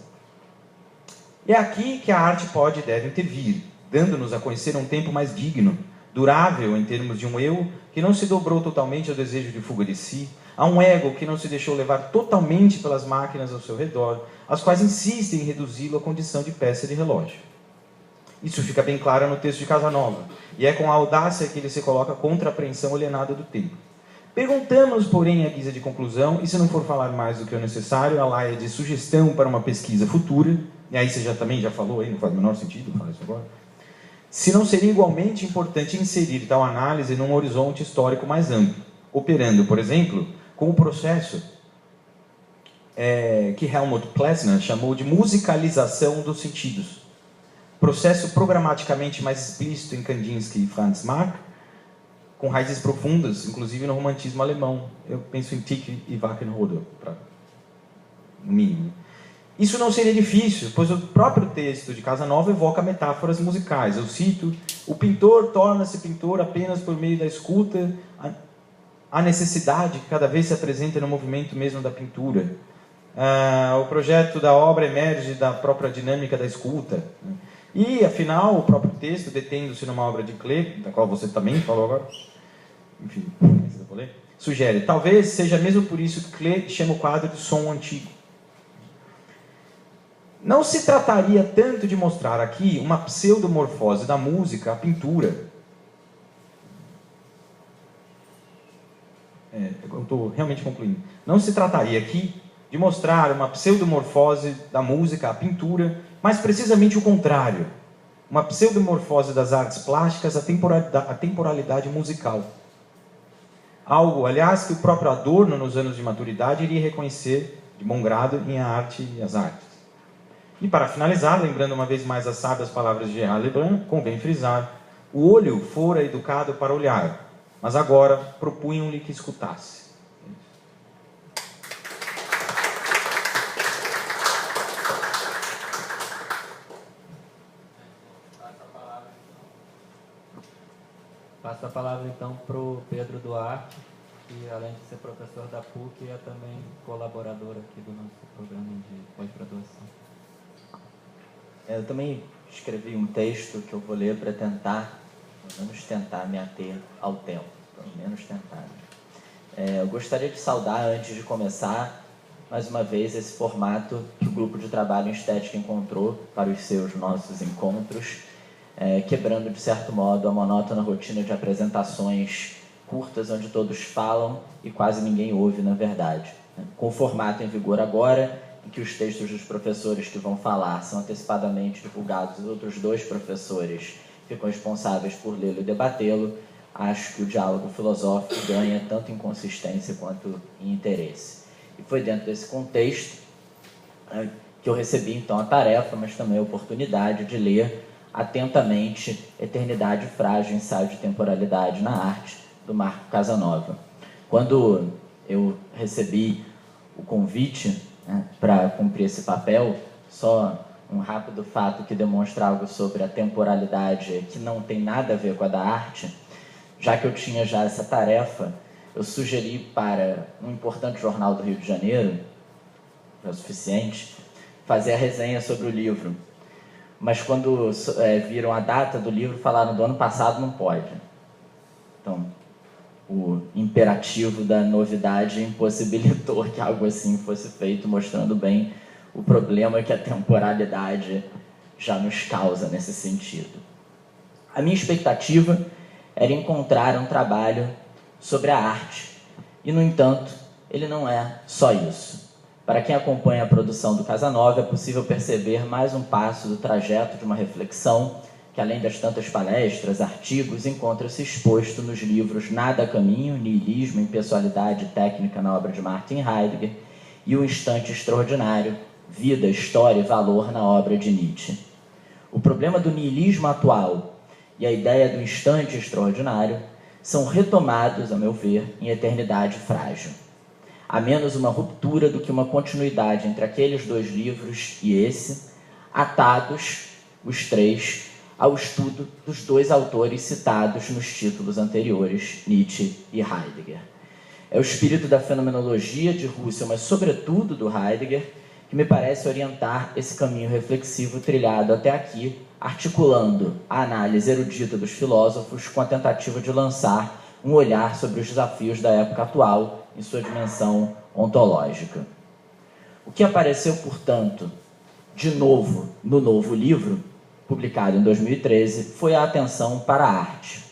É aqui que a arte pode e deve intervir, dando-nos a conhecer um tempo mais digno, durável em termos de um eu que não se dobrou totalmente ao desejo de fuga de si, a um ego que não se deixou levar totalmente pelas máquinas ao seu redor, as quais insistem em reduzi-lo à condição de peça de relógio. Isso fica bem claro no texto de Casanova, e é com a audácia que ele se coloca contra a apreensão alienada do tempo. Perguntamos, porém, à guisa de conclusão, e se não for falar mais do que o necessário, a laia de sugestão para uma pesquisa futura, e aí você também já falou, aí, não faz o menor sentido falar isso agora, se não seria igualmente importante inserir tal análise num horizonte histórico mais amplo, operando, por exemplo, com o processo que Helmut Plessner chamou de musicalização dos sentidos, processo programaticamente mais explícito em Kandinsky e Franz Marc, com raízes profundas, inclusive no romantismo alemão. Eu penso em Tieck e Wachenroder, no mínimo. Isso não seria difícil, pois o próprio texto de Casanova evoca metáforas musicais. Eu cito, o pintor torna-se pintor apenas por meio da escuta, a necessidade que cada vez se apresenta no movimento mesmo da pintura. O projeto da obra emerge da própria dinâmica da escuta. E, afinal, o próprio texto, detendo-se numa obra de Klee, da qual você também falou agora, enfim, sugere, talvez seja mesmo por isso que Klee chama o quadro de som antigo. Não se trataria tanto de mostrar aqui uma pseudomorfose da música à pintura. Eu estou realmente concluindo. Não se trataria aqui de mostrar uma pseudomorfose da música à pintura, mas precisamente o contrário. Uma pseudomorfose das artes plásticas à temporalidade musical. Algo, aliás, que o próprio Adorno, nos anos de maturidade, iria reconhecer de bom grado em A Arte e as Artes. E para finalizar, lembrando uma vez mais as sábias palavras de Gerard Lebrun, convém frisar: o olho fora educado para olhar, mas agora propunham-lhe que escutasse. Passo a palavra então para o Pedro Duarte, que além de ser professor da PUC, é também colaborador aqui do nosso programa de pós-graduação. Eu também escrevi um texto que eu vou ler para tentar, pelo menos tentar me ater ao tempo, pelo menos tentar. Eu gostaria de saudar, antes de começar, mais uma vez esse formato que o grupo de trabalho em estética encontrou para os nossos encontros, quebrando, de certo modo, a monótona rotina de apresentações curtas, onde todos falam e quase ninguém ouve, na verdade. Com o formato em vigor agora, em que os textos dos professores que vão falar são antecipadamente divulgados, os outros 2 professores ficam responsáveis por lê-lo e debatê-lo, acho que o diálogo filosófico ganha tanto em consistência quanto em interesse. E foi dentro desse contexto que eu recebi, então, a tarefa, mas também a oportunidade de ler atentamente Eternidade Frágil, Ensaio de Temporalidade na Arte, do Marco Casanova. Quando eu recebi o convite para cumprir esse papel, só um rápido fato que demonstra algo sobre a temporalidade que não tem nada a ver com a da arte. Já que eu tinha já essa tarefa, eu sugeri para um importante jornal do Rio de Janeiro, é o suficiente, fazer a resenha sobre o livro. Mas quando viram a data do livro, falaram: do ano passado não pode. Então, o imperativo da novidade impossibilitou que algo assim fosse feito, mostrando bem o problema que a temporalidade já nos causa nesse sentido. A minha expectativa era encontrar um trabalho sobre a arte. E, no entanto, ele não é só isso. Para quem acompanha a produção do Casanova, é possível perceber mais um passo do trajeto de uma reflexão que, além das tantas palestras, artigos, encontra-se exposto nos livros Nada a Caminho, Niilismo, Impessoalidade e Técnica na obra de Martin Heidegger, e O Instante Extraordinário, Vida, História e Valor na obra de Nietzsche. O problema do niilismo atual e a ideia do instante extraordinário são retomados, a meu ver, em Eternidade Frágil. Há menos uma ruptura do que uma continuidade entre aqueles 2 livros e esse, atados, os 3, ao estudo dos 2 autores citados nos títulos anteriores, Nietzsche e Heidegger. É o espírito da fenomenologia de Husserl, mas sobretudo do Heidegger, que me parece orientar esse caminho reflexivo trilhado até aqui, articulando a análise erudita dos filósofos com a tentativa de lançar um olhar sobre os desafios da época atual em sua dimensão ontológica. O que apareceu, portanto, de novo no novo livro, publicado em 2013, foi a atenção para a arte.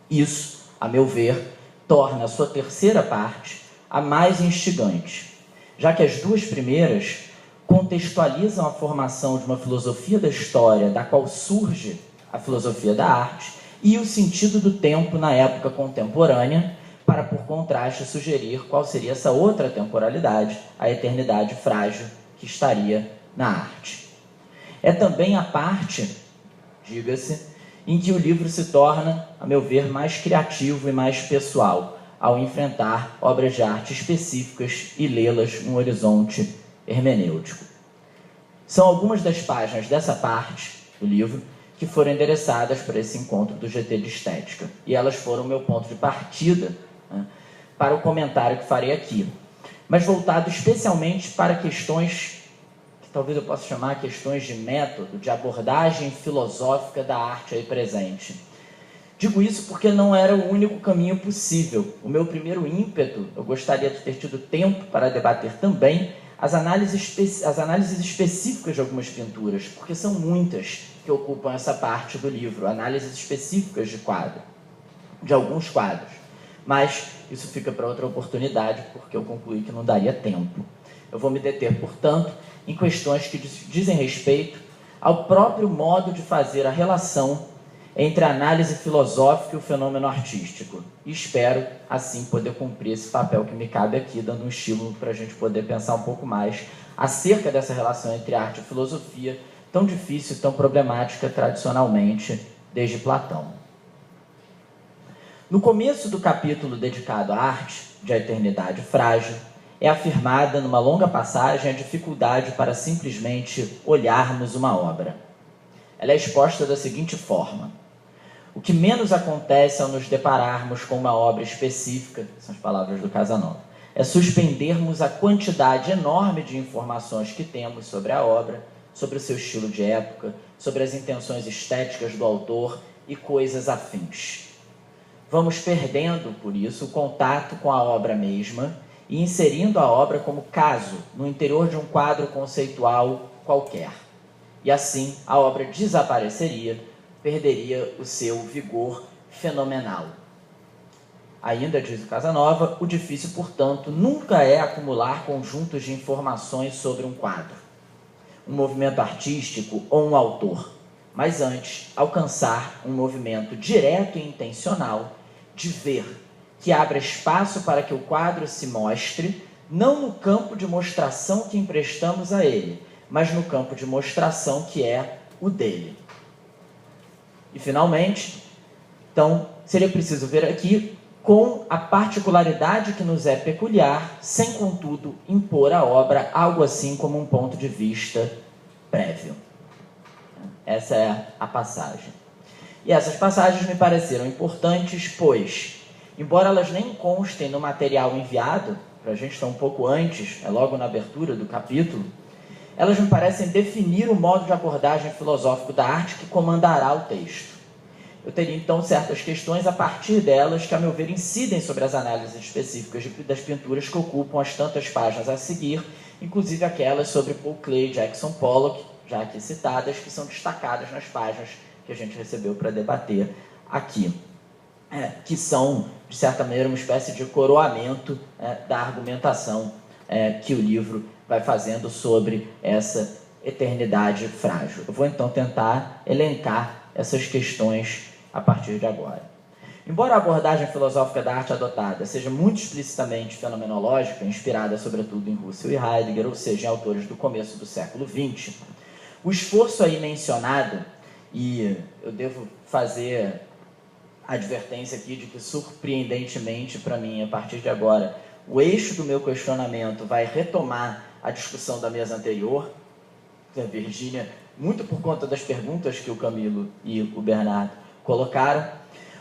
Isso, a meu ver, torna a sua terceira parte a mais instigante, já que as 2 primeiras contextualizam a formação de uma filosofia da história, da qual surge a filosofia da arte, e o sentido do tempo na época contemporânea, para, por contraste, sugerir qual seria essa outra temporalidade, a eternidade frágil, que estaria na arte. É também a parte, diga-se, em que o livro se torna, a meu ver, mais criativo e mais pessoal, ao enfrentar obras de arte específicas e lê-las num horizonte hermenêutico. São algumas das páginas dessa parte do livro que foram endereçadas para esse encontro do GT de Estética. E elas foram o meu ponto de partida, né, para o comentário que farei aqui. Mas voltado especialmente para questões que talvez eu possa chamar questões de método, de abordagem filosófica da arte aí presente. Digo isso porque não era o único caminho possível. O meu primeiro ímpeto, eu gostaria de ter tido tempo para debater também as análises específicas de algumas pinturas, porque são muitas que ocupam essa parte do livro, análises específicas de alguns quadros. Mas isso fica para outra oportunidade, porque eu concluí que não daria tempo. Eu vou me deter, portanto, em questões que dizem respeito ao próprio modo de fazer a relação entre a análise filosófica e o fenômeno artístico. E espero, assim, poder cumprir esse papel que me cabe aqui, dando um estímulo para a gente poder pensar um pouco mais acerca dessa relação entre arte e filosofia, tão difícil, tão problemática tradicionalmente, desde Platão. No começo do capítulo dedicado à arte, de A Eternidade Frágil, é afirmada, numa longa passagem, a dificuldade para simplesmente olharmos uma obra. Ela é exposta da seguinte forma: o que menos acontece ao nos depararmos com uma obra específica, são as palavras do Casanova, é suspendermos a quantidade enorme de informações que temos sobre a obra, sobre o seu estilo de época, sobre as intenções estéticas do autor e coisas afins. Vamos perdendo, por isso, o contato com a obra mesma e inserindo a obra como caso no interior de um quadro conceitual qualquer. E assim a obra desapareceria, perderia o seu vigor fenomenal. Ainda diz o Casanova, o difícil, portanto, nunca é acumular conjuntos de informações sobre um quadro, um movimento artístico ou um autor, mas antes alcançar um movimento direto e intencional de ver, que abra espaço para que o quadro se mostre, não no campo de mostração que emprestamos a ele, mas no campo de mostração que é o dele. E, finalmente, então, seria preciso ver aqui com a particularidade que nos é peculiar, sem, contudo, impor à obra algo assim como um ponto de vista prévio. Essa é a passagem. E essas passagens me pareceram importantes, pois, embora elas nem constem no material enviado, para a gente estar um pouco antes, é logo na abertura do capítulo, elas me parecem definir o modo de abordagem filosófico da arte que comandará o texto. Eu teria, então, certas questões a partir delas que, a meu ver, incidem sobre as análises específicas das pinturas que ocupam as tantas páginas a seguir, inclusive aquelas sobre Paul Klee e Jackson Pollock, já aqui citadas, que são destacadas nas páginas que a gente recebeu para debater aqui, que são, de certa maneira, uma espécie de coroamento da argumentação que o livro vai fazendo sobre essa eternidade frágil. Eu vou, então, tentar elencar essas questões a partir de agora. Embora a abordagem filosófica da arte adotada seja muito explicitamente fenomenológica, inspirada sobretudo em Russell e Heidegger, ou seja, em autores do começo do século XX, o esforço aí mencionado, e eu devo fazer a advertência aqui de que, surpreendentemente para mim, a partir de agora, o eixo do meu questionamento vai retomar a discussão da mesa anterior, da Virgínia, muito por conta das perguntas que o Camilo e o Bernardo colocaram.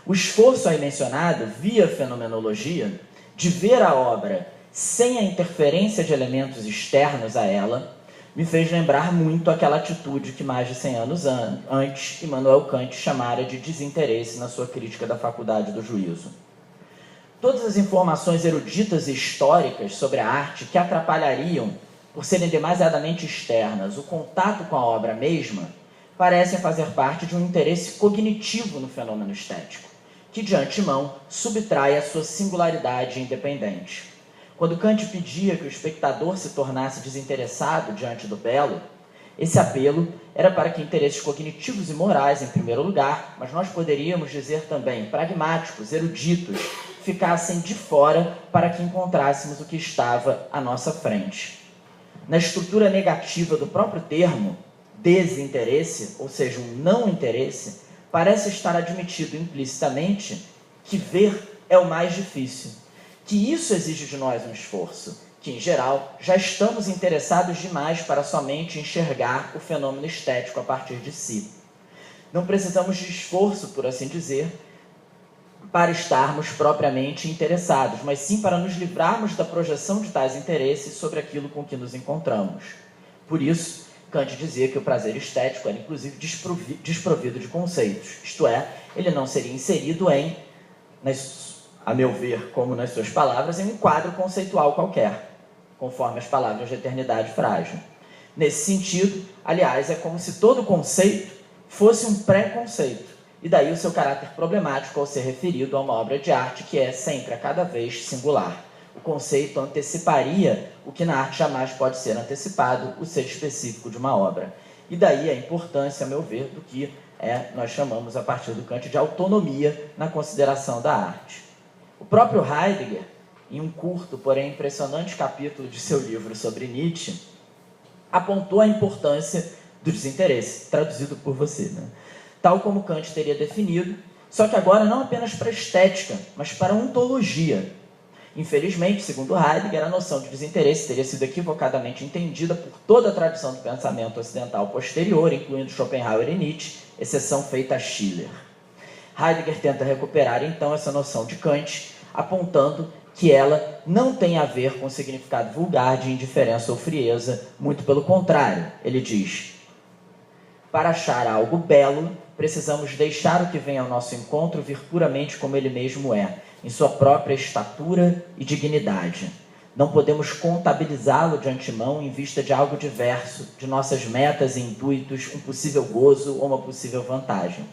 O esforço aí mencionado, via fenomenologia, de ver a obra sem a interferência de elementos externos a ela, me fez lembrar muito aquela atitude que mais de 100 anos antes Immanuel Kant chamara de desinteresse na sua crítica da faculdade do juízo. Todas as informações eruditas e históricas sobre a arte que atrapalhariam, por serem demasiadamente externas, o contato com a obra mesma, parecem fazer parte de um interesse cognitivo no fenômeno estético, que de antemão subtrai a sua singularidade independente. Quando Kant pedia que o espectador se tornasse desinteressado diante do belo, esse apelo era para que interesses cognitivos e morais, em primeiro lugar, mas nós poderíamos dizer também pragmáticos, eruditos, ficassem de fora para que encontrássemos o que estava à nossa frente. Na estrutura negativa do próprio termo, desinteresse, ou seja, um não interesse, parece estar admitido implicitamente que ver é o mais difícil, que isso exige de nós um esforço, que, em geral, já estamos interessados demais para somente enxergar o fenômeno estético a partir de si. Não precisamos de esforço, por assim dizer, para estarmos propriamente interessados, mas sim para nos livrarmos da projeção de tais interesses sobre aquilo com que nos encontramos. Por isso, Kant dizia que o prazer estético era, inclusive, desprovido de conceitos. Isto é, ele não seria inserido em, a meu ver, como nas suas palavras, em um quadro conceitual qualquer, conforme as palavras de eternidade frágil. Nesse sentido, aliás, é como se todo conceito fosse um pré-conceito, e daí o seu caráter problemático ao ser referido a uma obra de arte que é sempre, a cada vez, singular. O conceito anteciparia o que na arte jamais pode ser antecipado, o ser específico de uma obra. E daí a importância, a meu ver, do que nós chamamos, a partir do Kant, de autonomia na consideração da arte. O próprio Heidegger, em um curto, porém impressionante capítulo de seu livro sobre Nietzsche, apontou a importância do desinteresse, traduzido por você, né? Tal como Kant teria definido, só que agora não apenas para a estética, mas para a ontologia. Infelizmente, segundo Heidegger, a noção de desinteresse teria sido equivocadamente entendida por toda a tradição do pensamento ocidental posterior, incluindo Schopenhauer e Nietzsche, exceção feita a Schiller. Heidegger tenta recuperar, então, essa noção de Kant, apontando que ela não tem a ver com o significado vulgar de indiferença ou frieza, muito pelo contrário. Ele diz: para achar algo belo, precisamos deixar o que vem ao nosso encontro vir puramente como ele mesmo é, em sua própria estatura e dignidade. Não podemos contabilizá-lo de antemão em vista de algo diverso, de nossas metas e intuitos, um possível gozo ou uma possível vantagem.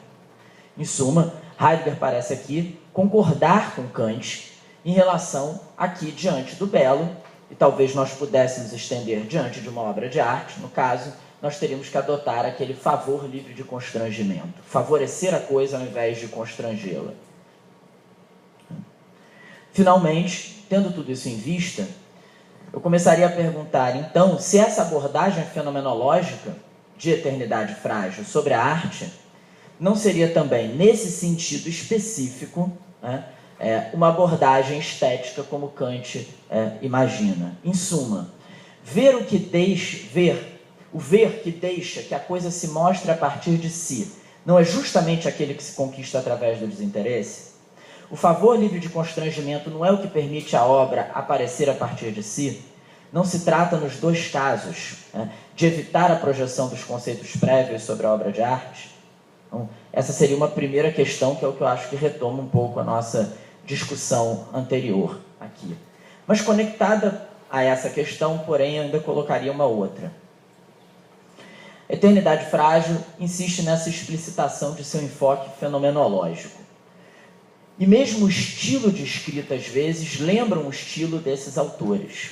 Em suma, Heidegger parece aqui concordar com Kant em relação aqui diante do belo, e talvez nós pudéssemos estender diante de uma obra de arte, no caso, nós teríamos que adotar aquele favor livre de constrangimento, favorecer a coisa ao invés de constrangê-la. Finalmente, tendo tudo isso em vista, eu começaria a perguntar, então, se essa abordagem fenomenológica de eternidade frágil sobre a arte não seria também, nesse sentido específico, uma abordagem estética como Kant imagina. Em suma, o ver que deixa que a coisa se mostre a partir de si, não é justamente aquele que se conquista através do desinteresse? O favor livre de constrangimento não é o que permite à obra aparecer a partir de si? Não se trata, nos dois casos, de evitar a projeção dos conceitos prévios sobre a obra de arte? Então, essa seria uma primeira questão, que é o que eu acho que retoma um pouco a nossa discussão anterior aqui. Mas conectada a essa questão, porém, eu ainda colocaria uma outra. Eternidade Frágil insiste nessa explicitação de seu enfoque fenomenológico. E mesmo o estilo de escrita, às vezes, lembra um estilo desses autores.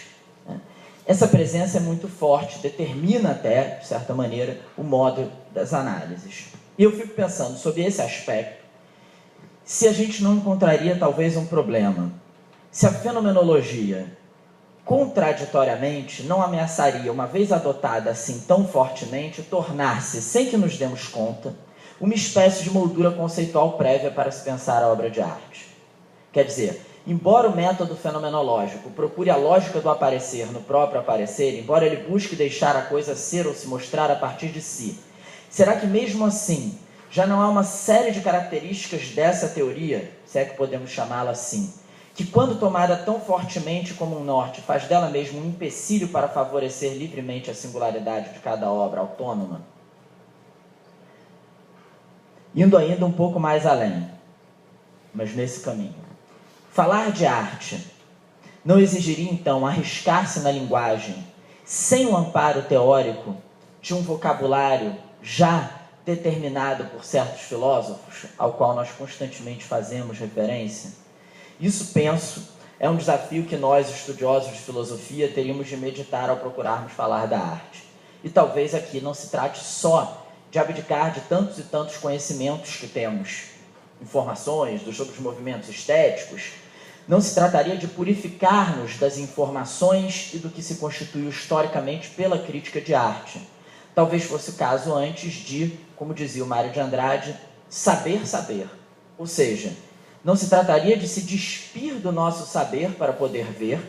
Essa presença é muito forte, determina até, de certa maneira, o modo das análises. E eu fico pensando sobre esse aspecto, se a gente não encontraria talvez um problema. Se a fenomenologia, contraditoriamente, não ameaçaria, uma vez adotada assim tão fortemente, tornar-se, sem que nos demos conta, uma espécie de moldura conceitual prévia para se pensar a obra de arte. Quer dizer, embora o método fenomenológico procure a lógica do aparecer no próprio aparecer, embora ele busque deixar a coisa ser ou se mostrar a partir de si, será que mesmo assim já não há uma série de características dessa teoria, se é que podemos chamá-la assim, que quando tomada tão fortemente como um norte, faz dela mesmo um empecilho para favorecer livremente a singularidade de cada obra autônoma? Indo ainda um pouco mais além, mas nesse caminho. Falar de arte não exigiria, então, arriscar-se na linguagem sem o amparo teórico de um vocabulário já determinado por certos filósofos, ao qual nós constantemente fazemos referência? Isso, penso, é um desafio que nós, estudiosos de filosofia, teríamos de meditar ao procurarmos falar da arte. E talvez aqui não se trate só de abdicar de tantos e tantos conhecimentos que temos, informações sobre os movimentos estéticos. Não se trataria de purificar-nos das informações e do que se constituiu historicamente pela crítica de arte. Talvez fosse o caso antes de, como dizia o Mário de Andrade, saber saber. Ou seja, não se trataria de se despir do nosso saber para poder ver,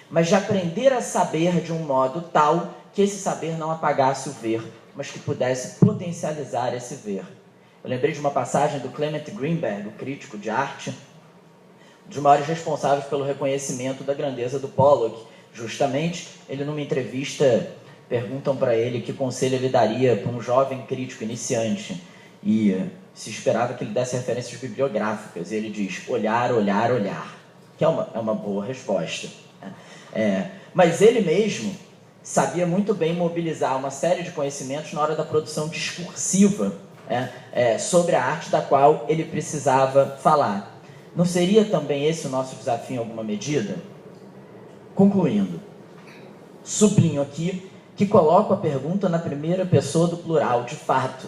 mas de aprender a saber de um modo tal que esse saber não apagasse o ver, mas que pudesse potencializar esse ver. Eu lembrei de uma passagem do Clement Greenberg, o crítico de arte, dos maiores responsáveis pelo reconhecimento da grandeza do Pollock. Justamente, ele numa entrevista perguntam para ele que conselho ele daria para um jovem crítico iniciante e se esperava que ele desse referências bibliográficas. E ele diz: olhar, olhar, olhar, que é uma boa resposta. Mas ele mesmo sabia muito bem mobilizar uma série de conhecimentos na hora da produção discursiva sobre a arte da qual ele precisava falar. Não seria também esse o nosso desafio em alguma medida? Concluindo, sublinho aqui que coloco a pergunta na primeira pessoa do plural, de fato,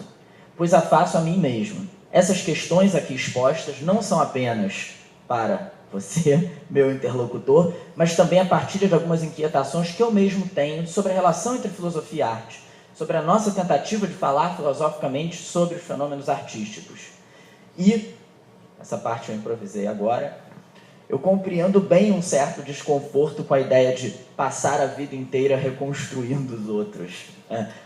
pois a faço a mim mesmo. Essas questões aqui expostas não são apenas para você, meu interlocutor, mas também a partilha de algumas inquietações que eu mesmo tenho sobre a relação entre filosofia e arte, sobre a nossa tentativa de falar filosoficamente sobre os fenômenos artísticos. E, essa parte eu improvisei agora, eu compreendo bem um certo desconforto com a ideia de passar a vida inteira reconstruindo os outros,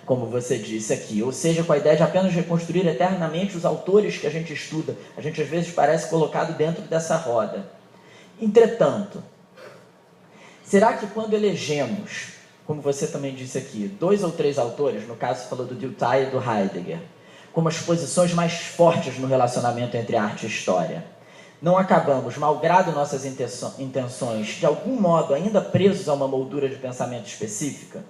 como você disse aqui. Ou seja, com a ideia de apenas reconstruir eternamente os autores que a gente estuda. A gente às vezes parece colocado dentro dessa roda. Entretanto, será que quando elegemos, como você também disse aqui, 2 ou 3 autores, no caso você falou do Dilthey e do Heidegger, como as posições mais fortes no relacionamento entre arte e história, não acabamos, malgrado nossas intenções, de algum modo ainda presos a uma moldura de pensamento específica?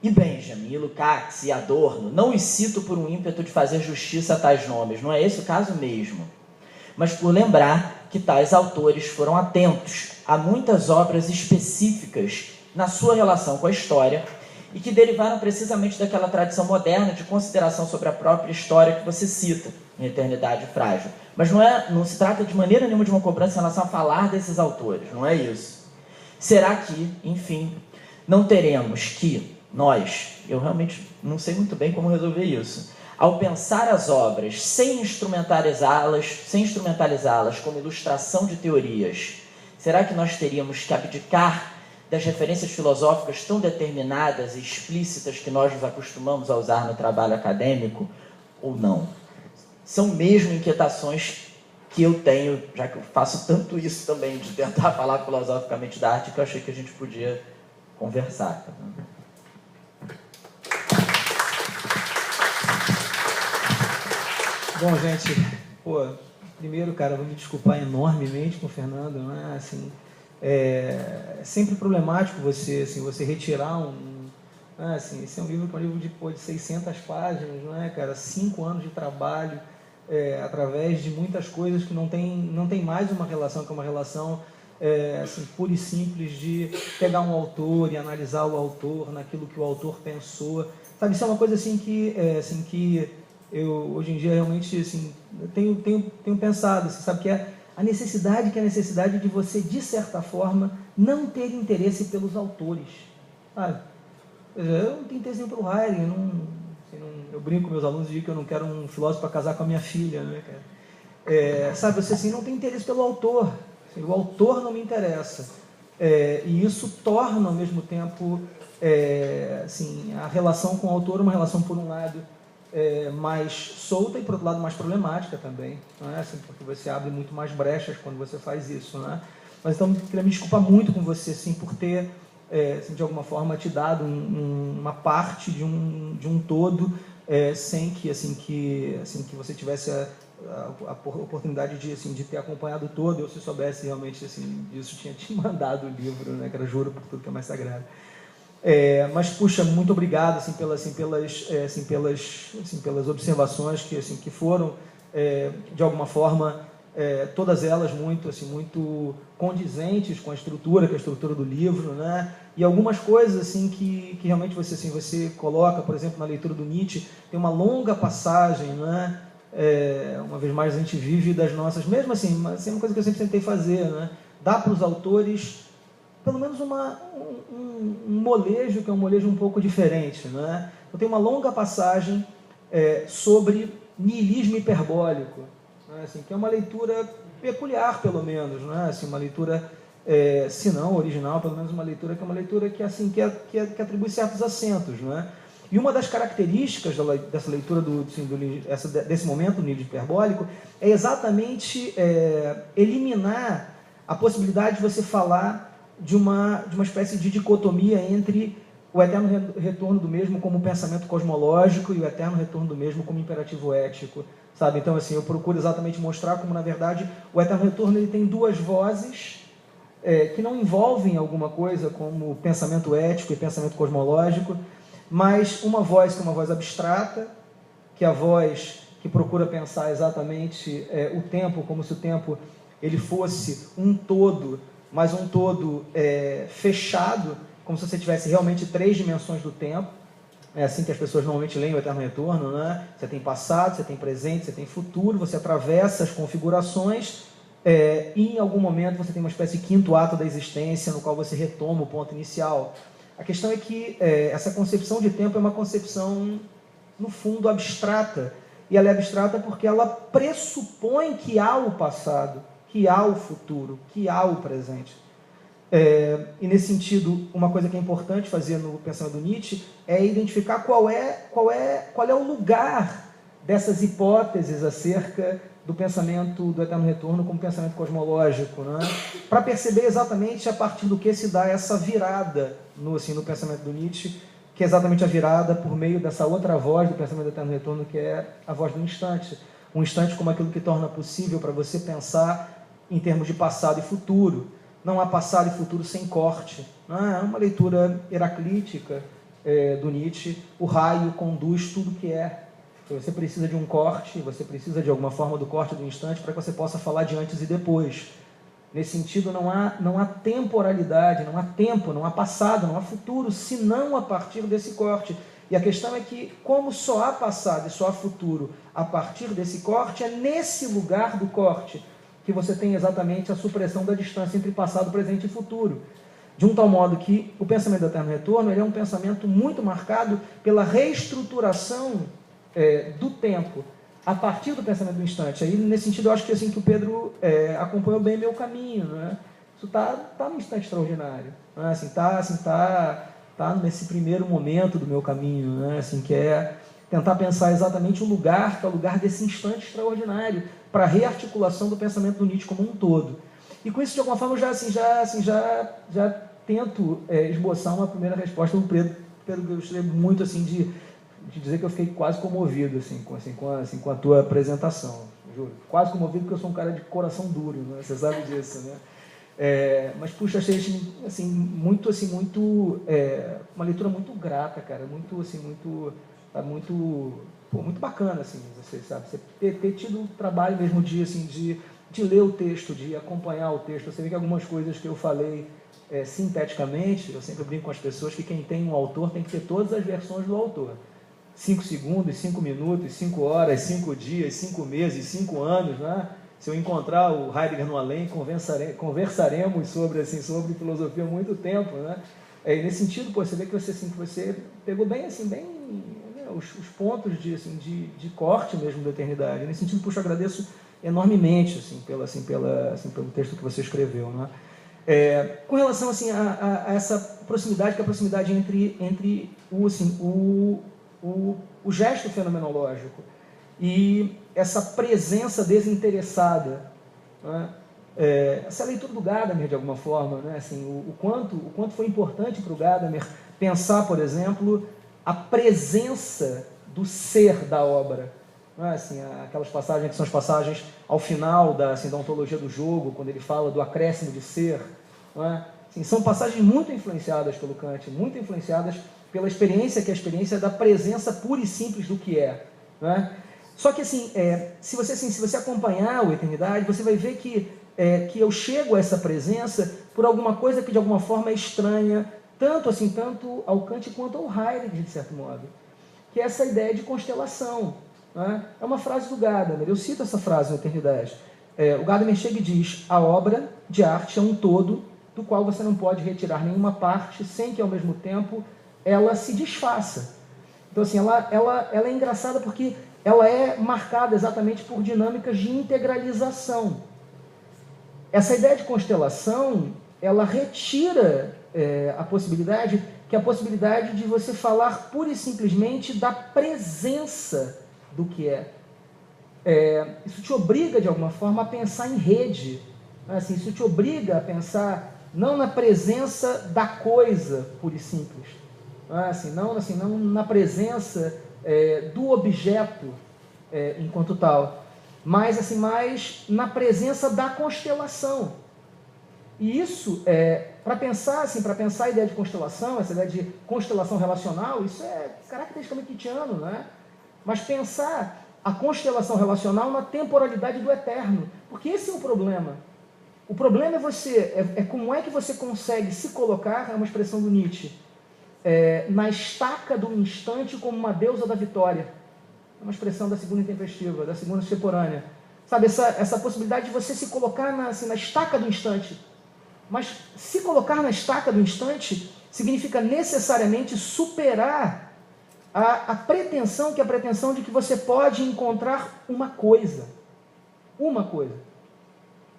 E Benjamin, e Lukács, e Adorno, não os cito por um ímpeto de fazer justiça a tais nomes, não é esse o caso mesmo, mas por lembrar que tais autores foram atentos a muitas obras específicas na sua relação com a história e que derivaram precisamente daquela tradição moderna de consideração sobre a própria história que você cita, em Eternidade Frágil. Mas não se trata de maneira nenhuma de uma cobrança em relação a falar desses autores, não é isso. Será que, enfim, não teremos que nós, eu realmente não sei muito bem como resolver isso, ao pensar as obras sem instrumentalizá-las como ilustração de teorias, será que nós teríamos que abdicar das referências filosóficas tão determinadas e explícitas que nós nos acostumamos a usar no trabalho acadêmico, ou não? São mesmo inquietações que eu tenho, já que eu faço tanto isso também, de tentar falar filosoficamente da arte, que eu achei que a gente podia conversar. Bom, gente, primeiro, cara, eu vou me desculpar enormemente com o Fernando, não é assim, é sempre problemático você retirar esse é um livro que é um livro de 600 páginas, não é, cara? 5 anos de trabalho, através de muitas coisas que não tem mais uma relação, que é uma relação pura e simples de pegar um autor e analisar o autor naquilo que o autor pensou, sabe? Isso é uma coisa que eu hoje em dia realmente tenho pensado, você sabe, que é a necessidade de você, de certa forma, não ter interesse pelos autores, sabe? Eu não tenho interesse pelo Heidegger, eu brinco com meus alunos e digo que eu não quero um filósofo para casar com a minha filha, né, cara? Sabe, você não tem interesse pelo autor, o autor não me interessa, e isso torna ao mesmo tempo a relação com o autor uma relação, por um lado, mais solta e, por outro lado, mais problemática também, não é? Porque você abre muito mais brechas quando você faz isso, não é? Mas então, eu queria me desculpar muito com você, por ter, de alguma forma, te dado uma parte de um todo, sem que você tivesse a oportunidade de ter acompanhado todo. Eu, se soubesse realmente disso, tinha te mandado o livro, né? Que era Juro por Tudo que é Mais Sagrado. Mas, puxa, muito obrigado pelas observações que foram, de alguma forma, todas elas muito condizentes com a estrutura do livro, né? E algumas coisas que realmente você coloca, por exemplo, na leitura do Nietzsche, tem uma longa passagem, né? Uma vez mais, a gente vive das nossas, mesmo assim, uma coisa que eu sempre tentei fazer, né? Dá para os autores pelo menos um molejo, que é um molejo um pouco diferente, né? Eu tenho uma longa passagem sobre niilismo hiperbólico, né? Que é uma leitura peculiar, pelo menos, né? Uma leitura, se não original, pelo menos uma leitura que é uma leitura que atribui certos acentos, né? E uma das características dessa leitura desse momento do niilismo hiperbólico é exatamente eliminar a possibilidade de você falar de uma espécie de dicotomia entre o eterno retorno do mesmo como pensamento cosmológico e o eterno retorno do mesmo como imperativo ético, sabe? Então, assim, eu procuro exatamente mostrar como, na verdade, o eterno retorno ele tem duas vozes que não envolvem alguma coisa como pensamento ético e pensamento cosmológico, mas uma voz que é uma voz abstrata, que é a voz que procura pensar exatamente o tempo como se o tempo ele fosse um todo, mas um todo fechado, como se você tivesse realmente 3 dimensões do tempo. É assim que as pessoas normalmente leem o eterno retorno, né? Você tem passado, você tem presente, você tem futuro, você atravessa as configurações e em algum momento você tem uma espécie de quinto ato da existência no qual você retoma o ponto inicial. A questão é que essa concepção de tempo é uma concepção, no fundo, abstrata. E ela é abstrata porque ela pressupõe que há o passado, que há o futuro, que há o presente. E nesse sentido, uma coisa que é importante fazer no pensamento do Nietzsche é identificar qual é o lugar dessas hipóteses acerca do pensamento do eterno retorno como pensamento cosmológico, né? Para perceber exatamente a partir do que se dá essa virada no pensamento do Nietzsche, que é exatamente a virada por meio dessa outra voz do pensamento do eterno retorno, que é a voz do instante. Um instante como aquilo que torna possível para você pensar em termos de passado e futuro. Não há passado e futuro sem corte. É uma leitura heraclítica do Nietzsche. O raio conduz tudo que é. Você precisa de um corte, você precisa de alguma forma do corte do instante para que você possa falar de antes e depois. Nesse sentido, não há temporalidade, não há tempo, não há passado, não há futuro, senão a partir desse corte. E a questão é que, como só há passado e só há futuro a partir desse corte, é nesse lugar do corte que você tem exatamente a supressão da distância entre passado, presente e futuro. De um tal modo que o pensamento do eterno retorno ele é um pensamento muito marcado pela reestruturação do tempo, a partir do pensamento do instante. Aí, nesse sentido, eu acho que, assim, que o Pedro acompanhou bem meu caminho, né? Isso está no instante extraordinário, né? Tá nesse primeiro momento do meu caminho, né? Assim, que é tentar pensar exatamente o lugar, que é o lugar desse instante extraordinário, para a rearticulação do pensamento do Nietzsche como um todo. E com isso, de alguma forma, eu já tento esboçar uma primeira resposta do Pedro. Eu gostaria muito assim, de dizer que eu fiquei quase comovido com a tua apresentação, juro. Quase comovido porque eu sou um cara de coração duro, né? Você sabe disso, né? Mas, puxa, achei muito uma leitura muito grata, cara, muito bacana, assim, você sabe, você ter tido o trabalho mesmo de ler o texto, de acompanhar o texto. Você vê que algumas coisas que eu falei sinteticamente, eu sempre brinco com as pessoas que quem tem um autor tem que ter todas as versões do autor. 5 segundos, 5 minutos, 5 horas, 5 dias, 5 meses, 5 anos, né? Se eu encontrar o Heidegger no além, conversaremos sobre filosofia há muito tempo, né? E nesse sentido, você vê que você pegou bem, os pontos de corte mesmo da eternidade. Nesse sentido, eu agradeço enormemente pelo texto que você escreveu, né? Com relação a essa proximidade, que é a proximidade entre o gesto fenomenológico e essa presença desinteressada, né? Essa leitura do Gadamer, de alguma forma, né? O quanto foi importante para o Gadamer pensar, por exemplo, a presença do ser da obra. Não é? Aquelas passagens que são as passagens ao final da ontologia do jogo, quando ele fala do acréscimo de ser. Não é? São passagens muito influenciadas pelo Kant, muito influenciadas pela experiência, que é a experiência da presença pura e simples do que é. Não é? Só que, se você acompanhar o Eternidade, você vai ver que eu chego a essa presença por alguma coisa que, de alguma forma, é estranha, tanto ao Kant quanto ao Heidegger, de certo modo, que é essa ideia de constelação. Né? É uma frase do Gadamer, eu cito essa frase na Eternidade. O Gadamer chega e diz: a obra de arte é um todo do qual você não pode retirar nenhuma parte sem que, ao mesmo tempo, ela se desfaça. Então, ela é engraçada porque ela é marcada exatamente por dinâmicas de integralização. Essa ideia de constelação, ela retira a possibilidade de você falar pura e simplesmente da presença do que é. Isso te obriga, de alguma forma, a pensar em rede. Isso te obriga a pensar não na presença da coisa pura e simples, não na presença do objeto enquanto tal, mas assim, mais na presença da constelação. E isso, para pensar a ideia de constelação, essa ideia de constelação relacional, isso é caracteristicamente kantiano, né? Mas pensar a constelação relacional na temporalidade do eterno, porque esse é o problema. O problema é como é que você consegue se colocar, é uma expressão do Nietzsche, na estaca do instante como uma deusa da vitória. É uma expressão da segunda intempestiva, da segunda extemporânea. Sabe, essa possibilidade de você se colocar na estaca do instante. Mas se colocar na estaca do instante significa necessariamente superar a pretensão, que é a pretensão de que você pode encontrar uma coisa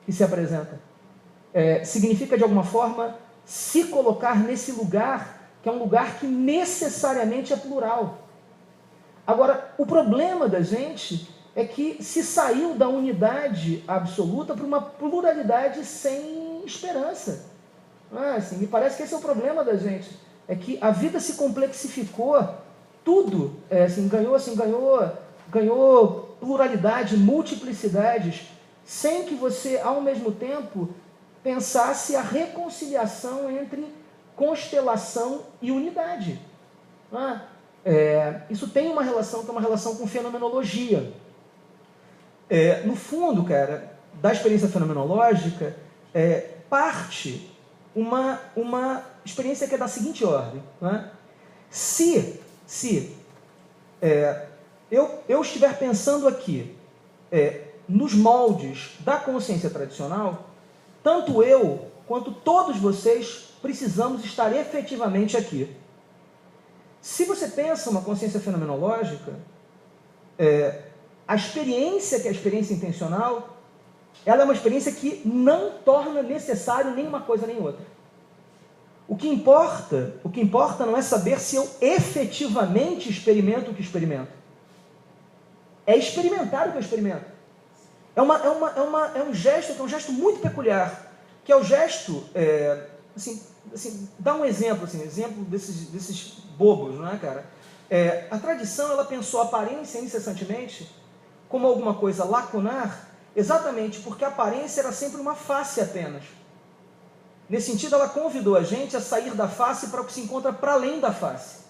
que se apresenta. Significa, de alguma forma, se colocar nesse lugar, que é um lugar que necessariamente é plural. Agora, o problema da gente é que se saiu da unidade absoluta para uma pluralidade sem esperança. Me parece que esse é o problema da gente. É que a vida se complexificou, tudo ganhou pluralidade, multiplicidades, sem que você, ao mesmo tempo, pensasse a reconciliação entre constelação e unidade. Isso tem uma relação, que é uma relação com fenomenologia. No fundo, cara, da experiência fenomenológica, parte uma experiência que é da seguinte ordem. Se eu estiver pensando aqui nos moldes da consciência tradicional, tanto eu quanto todos vocês precisamos estar efetivamente aqui. Se você pensa uma consciência fenomenológica, a experiência que é a experiência intencional, ela é uma experiência que não torna necessário nem uma coisa nem outra. O que importa não é saber se eu efetivamente experimento o que experimento. É experimentar o que eu experimento. É um gesto muito peculiar, que é o gesto, dá um exemplo, exemplo desses bobos, não é, cara? A tradição, ela pensou a aparência incessantemente como alguma coisa lacunar, exatamente porque a aparência era sempre uma face apenas. Nesse sentido, ela convidou a gente a sair da face para o que se encontra para além da face.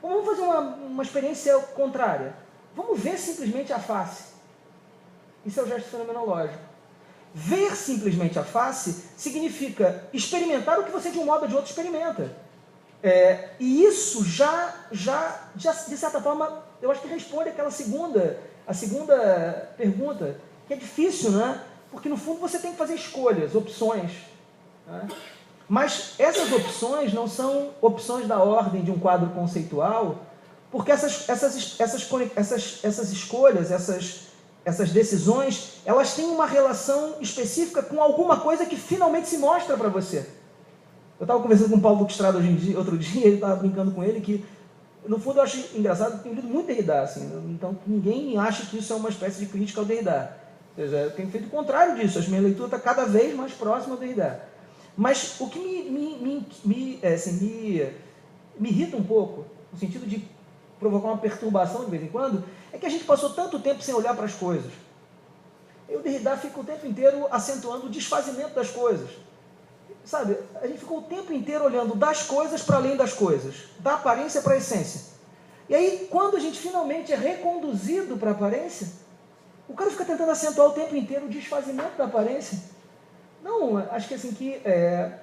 Vamos fazer uma experiência contrária. Vamos ver simplesmente a face. Isso é o gesto fenomenológico. Ver simplesmente a face significa experimentar o que você de um modo ou de outro experimenta. E isso já, de certa forma, eu acho que responde a segunda pergunta, que é difícil, né? Porque no fundo você tem que fazer escolhas, opções. Né? Mas essas opções não são opções da ordem de um quadro conceitual, porque essas escolhas, essas decisões, elas têm uma relação específica com alguma coisa que finalmente se mostra para você. Eu estava conversando com o Paulo Duque-Estrada outro dia, ele estava brincando com ele que, no fundo, eu acho engraçado, eu tenho lido muito Derrida, então ninguém acha que isso é uma espécie de crítica ao Derrida. Ou seja, eu tenho feito o contrário disso, a minha leitura está cada vez mais próxima ao Derrida. Mas o que me irrita um pouco, no sentido de provocar uma perturbação de vez em quando, é que a gente passou tanto tempo sem olhar para as coisas. E o Derrida fica o tempo inteiro acentuando o desfazimento das coisas. Sabe, a gente ficou o tempo inteiro olhando das coisas para além das coisas, da aparência para a essência. E aí, quando a gente finalmente é reconduzido para a aparência, o cara fica tentando acentuar o tempo inteiro o desfazimento da aparência. Não, acho que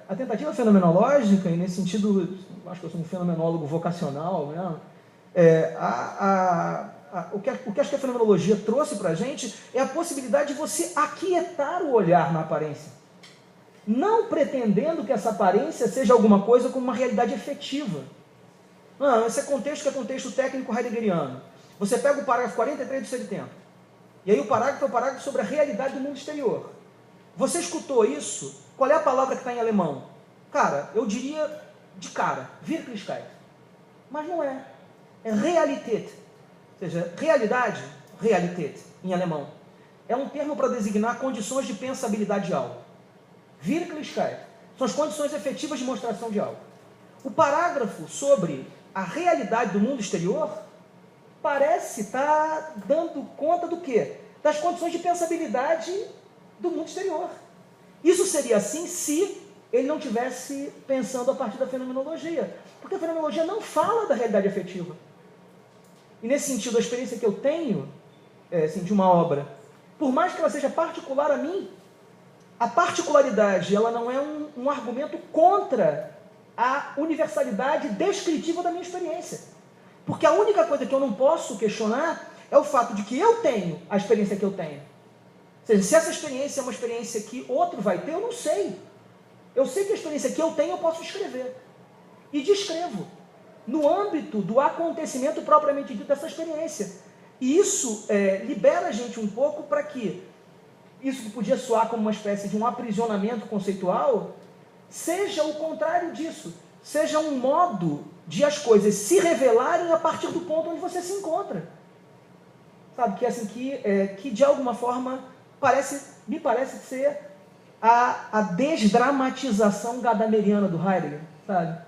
a tentativa fenomenológica, e nesse sentido, acho que eu sou um fenomenólogo vocacional mesmo, o que acho que a fenomenologia trouxe para a gente é a possibilidade de você aquietar o olhar na aparência. Não pretendendo que essa aparência seja alguma coisa como uma realidade efetiva. Não, esse contexto que é contexto técnico heideggeriano. Você pega o parágrafo 43 do Ser e Tempo. E aí o parágrafo é o parágrafo sobre a realidade do mundo exterior. Você escutou isso? Qual é a palavra que está em alemão? Cara, eu diria de cara, Wirklichkeit. Mas não é. É Realität. Ou seja, realidade, Realität, em alemão, é um termo para designar condições de pensabilidade de algo. Wirklichkeit são as condições efetivas de mostração de algo. O parágrafo sobre a realidade do mundo exterior parece estar dando conta do quê? Das condições de pensabilidade do mundo exterior. Isso seria assim se ele não estivesse pensando a partir da fenomenologia. Porque a fenomenologia não fala da realidade afetiva. E nesse sentido, a experiência que eu tenho assim, de uma obra, por mais que ela seja particular a mim, a particularidade ela não é um argumento contra a universalidade descritiva da minha experiência. Porque a única coisa que eu não posso questionar é o fato de que eu tenho a experiência que eu tenho. Ou seja, se essa experiência é uma experiência que outro vai ter, eu não sei. Eu sei que a experiência que eu tenho eu posso descrever. E descrevo no âmbito do acontecimento propriamente dito dessa experiência. E isso libera a gente um pouco para que isso que podia soar como uma espécie de um aprisionamento conceitual seja o contrário disso. Seja um modo de as coisas se revelarem a partir do ponto onde você se encontra. Sabe, que assim, que de alguma forma me parece ser a desdramatização gadameriana do Heidegger, sabe?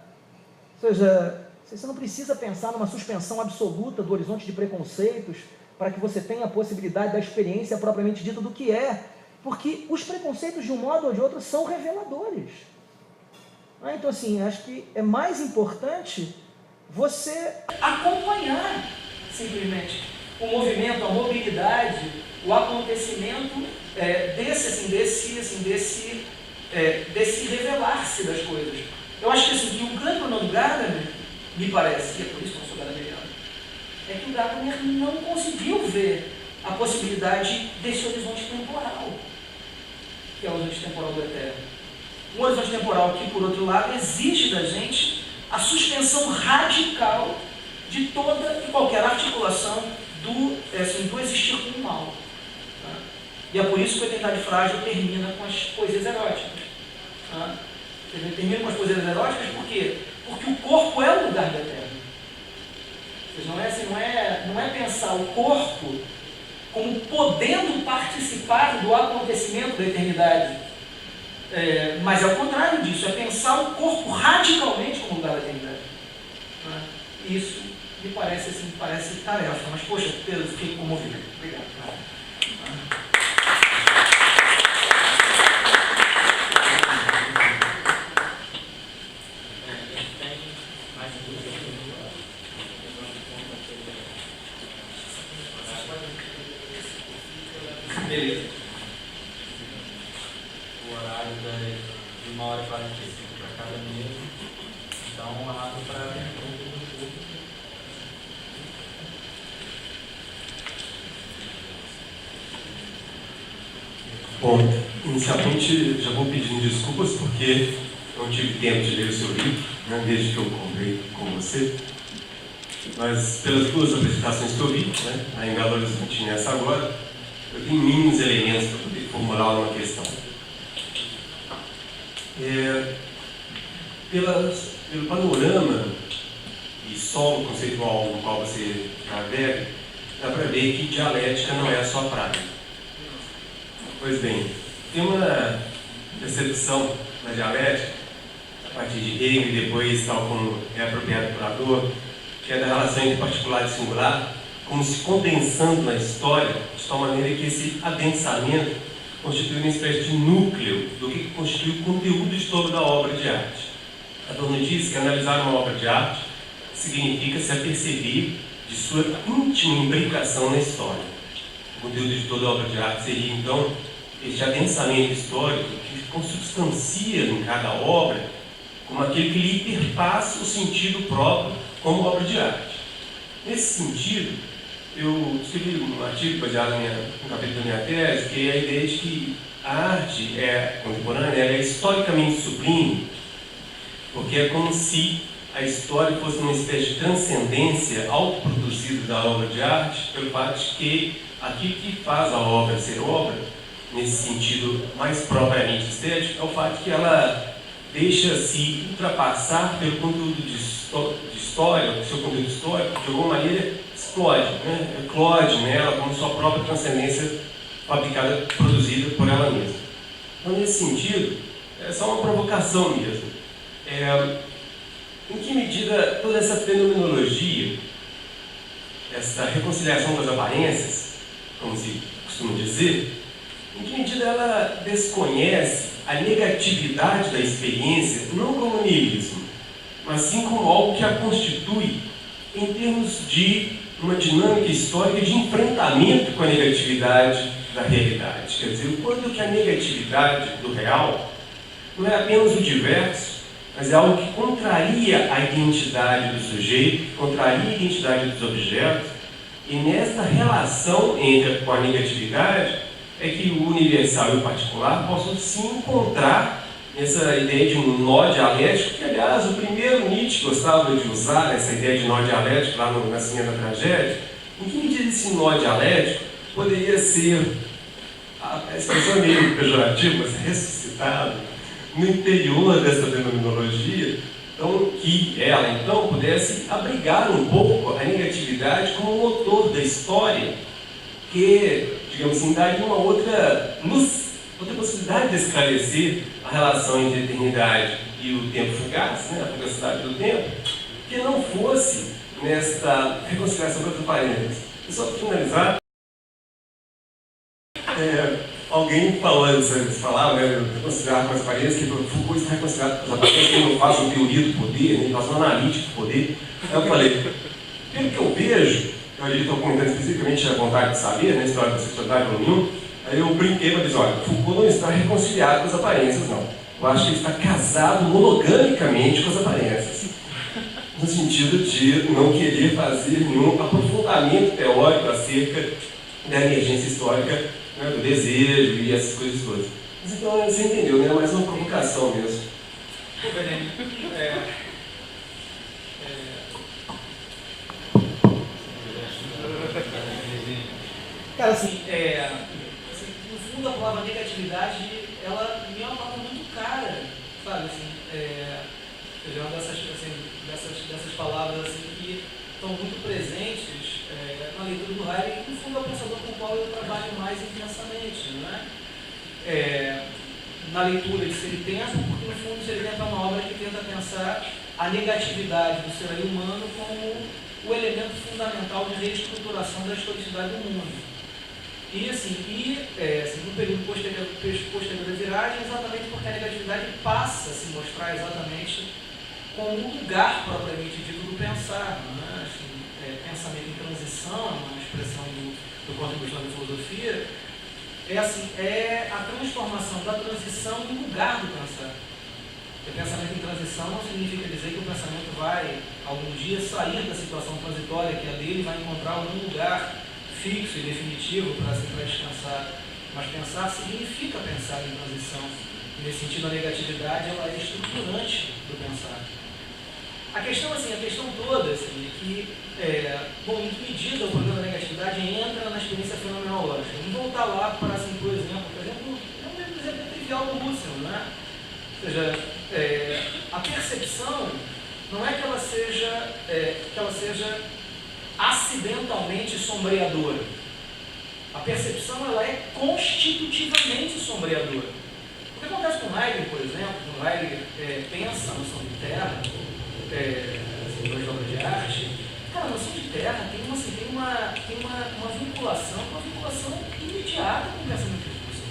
Ou seja, você não precisa pensar numa suspensão absoluta do horizonte de preconceitos para que você tenha a possibilidade da experiência propriamente dita do que é, porque os preconceitos, de um modo ou de outro, são reveladores. Então, assim, acho que é mais importante você acompanhar, simplesmente, o movimento, a mobilidade, o acontecimento desse revelar-se das coisas. Eu acho que, assim, que o grande problema do Gadamer, me parece, e é por isso que eu não sou gadameriano, é que o Gadamer não conseguiu ver a possibilidade desse horizonte temporal, que é o horizonte temporal do eterno. Um horizonte temporal que, por outro lado, exige da gente a suspensão radical de toda e qualquer articulação do existir com o mal. Tá? E é por isso que a Eternidade Frágil termina com as poesias eróticas. Tá? Termina com as poesias eróticas por quê? Porque o corpo é o lugar do eterno. Não é pensar o corpo como podendo participar do acontecimento da eternidade. Mas é o contrário disso, é pensar o corpo radicalmente como lugar da eternidade. Isso me parece tarefa, mas poxa, Pedro, fiquei comovido. Obrigado. Beleza. O horário de 1h45 para cada mesa. Então, abro para perguntas do público. Bom, inicialmente já vou pedindo desculpas porque não tive tempo de ler o seu livro, né, desde que eu comprei com você. Mas pelas duas apresentações que eu vi, né, a em Belo Horizonte e nessa agora, eu tenho mínimos elementos para poder formular uma questão. Pelo panorama e solo conceitual no qual você navega, dá para ver que dialética não é a sua praia. Pois bem, tem uma percepção da dialética, a partir de Hegel e depois, tal como é apropriado por Adorno, que é da relação entre particular e singular, como se condensando na história, de tal maneira que esse adensamento constitui uma espécie de núcleo do que constitui o conteúdo de toda a obra de arte. Adorno diz que analisar uma obra de arte significa se aperceber de sua íntima imbricação na história. O conteúdo de toda a obra de arte seria, então, este adensamento histórico que consubstancia em cada obra como aquele que lhe perpassa o sentido próprio como obra de arte. Nesse sentido, eu escrevi um artigo baseado no capítulo da minha tese, que é a ideia de que a arte contemporânea é historicamente sublime, porque é como se a história fosse uma espécie de transcendência autoproduzida da obra de arte, pelo fato de que aquilo que faz a obra ser obra, nesse sentido mais propriamente estético, é o fato de que ela deixa-se ultrapassar pelo conteúdo de história, o seu conteúdo histórico, de alguma maneira explode, né? Eclode nela como sua própria transcendência fabricada, produzida por ela mesma. Então, nesse sentido, é só uma provocação mesmo. em que medida toda essa fenomenologia, essa reconciliação das aparências, como se costuma dizer, em que medida ela desconhece a negatividade da experiência, não como niilismo, mas sim como algo que a constitui em termos de uma dinâmica histórica de enfrentamento com a negatividade da realidade. Quer dizer, o quanto que a negatividade do real não é apenas o diverso, mas é algo que contraria a identidade do sujeito, contraria a identidade dos objetos, e nessa relação com a negatividade é que o universal e o particular possam se encontrar nessa ideia de um nó dialético, que aliás o primeiro Nietzsche gostava de usar essa ideia de nó dialético lá no Nascimento da Tragédia. Em que medida esse nó dialético poderia ser, a expressão é meio pejorativa, mas ressuscitado no interior dessa fenomenologia, então, que ela então pudesse abrigar um pouco a negatividade como motor da história, que, digamos assim, daria uma outra luz, outra possibilidade de esclarecer a relação entre a eternidade e o tempo fugaz, né, a fugacidade do tempo, que não fosse nesta reconciliação com as aparências. E só para finalizar, alguém falando, você falava, né, reconciliar com as aparências, que Foucault está reconciliado com as aparências, que não faz uma teoria do poder, nem faz uma analítica do poder. Então eu falei, pelo que eu vejo, eu estou comentando especificamente a vontade de saber, né, a história da sexualidade do Jung, aí eu brinquei para dizer, olha, Foucault não está reconciliado com as aparências, não. Eu acho que ele está casado monogamicamente com as aparências, no sentido de não querer fazer nenhum aprofundamento teórico acerca da emergência histórica, né, do desejo e essas coisas todas. Mas então você entendeu, né? É mais uma provocação mesmo. Pô, Benê, cara, assim, no fundo a palavra negatividade, ela me é uma palavra muito cara, sabe, assim, é uma dessas palavras assim, que estão muito presentes na leitura do Heidegger, e no fundo é o pensador com o qual eu trabalho mais intensamente, não é? Na leitura de Ser e Tempo, porque no fundo Ser e Tempo é uma obra que tenta pensar a negatividade do ser humano como o elemento fundamental de reestruturação da historicidade do mundo. E assim, no período posterior à viragem, exatamente porque a negatividade passa a se mostrar exatamente como um lugar propriamente dito do pensar, né? Assim, pensamento em transição, uma expressão do contribuição da filosofia, é a transformação da transição no lugar do pensar. O pensamento em transição não significa dizer que o pensamento vai, algum dia, sair da situação transitória que é dele e vai encontrar algum lugar fixo e definitivo para descansar. Mas pensar significa pensar em transição. Nesse sentido, a negatividade ela é estruturante do pensar. A questão toda assim, é que, em que medida o problema da negatividade entra na experiência fenomenológica? Vamos voltar lá para, assim, por exemplo, é um exemplo trivial do Husserl, né? Ou seja, a percepção não é que ela seja acidentalmente sombreadora. A percepção ela é constitutivamente sombreadora. O que acontece com Heidegger, por exemplo, quando Heidegger pensa a noção de terra, duas obras de arte, cara, a noção de terra tem uma vinculação imediata com o pensamento de Husserl.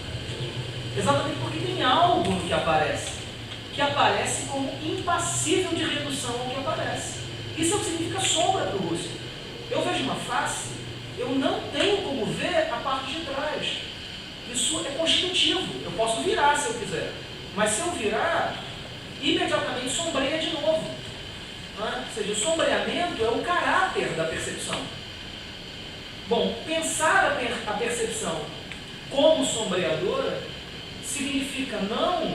Exatamente porque tem algo no que aparece como impassível de redução ao que aparece. Isso é o que significa sombra para o Husserl. Eu vejo uma face, eu não tenho como ver a parte de trás. Isso é constitutivo, eu posso virar se eu quiser. Mas se eu virar, imediatamente sombreia de novo. Ou seja, o sombreamento é o caráter da percepção. Bom, pensar a percepção como sombreadora significa não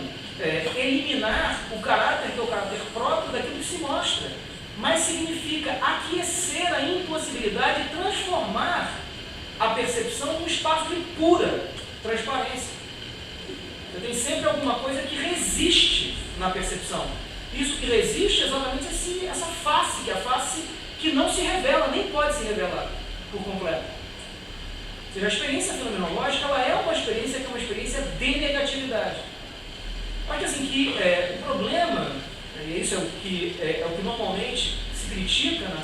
eliminar o caráter, que é o caráter próprio daquilo que se mostra, mas significa aquecer a impossibilidade de transformar a percepção num espaço de pura transparência. Você tem sempre alguma coisa que resiste na percepção. Isso que resiste é exatamente essa face, que é a face que não se revela, nem pode se revelar por completo. Ou seja, a experiência fenomenológica ela é uma experiência que é uma experiência de negatividade. Mas assim, que o problema E isso é o que normalmente se critica na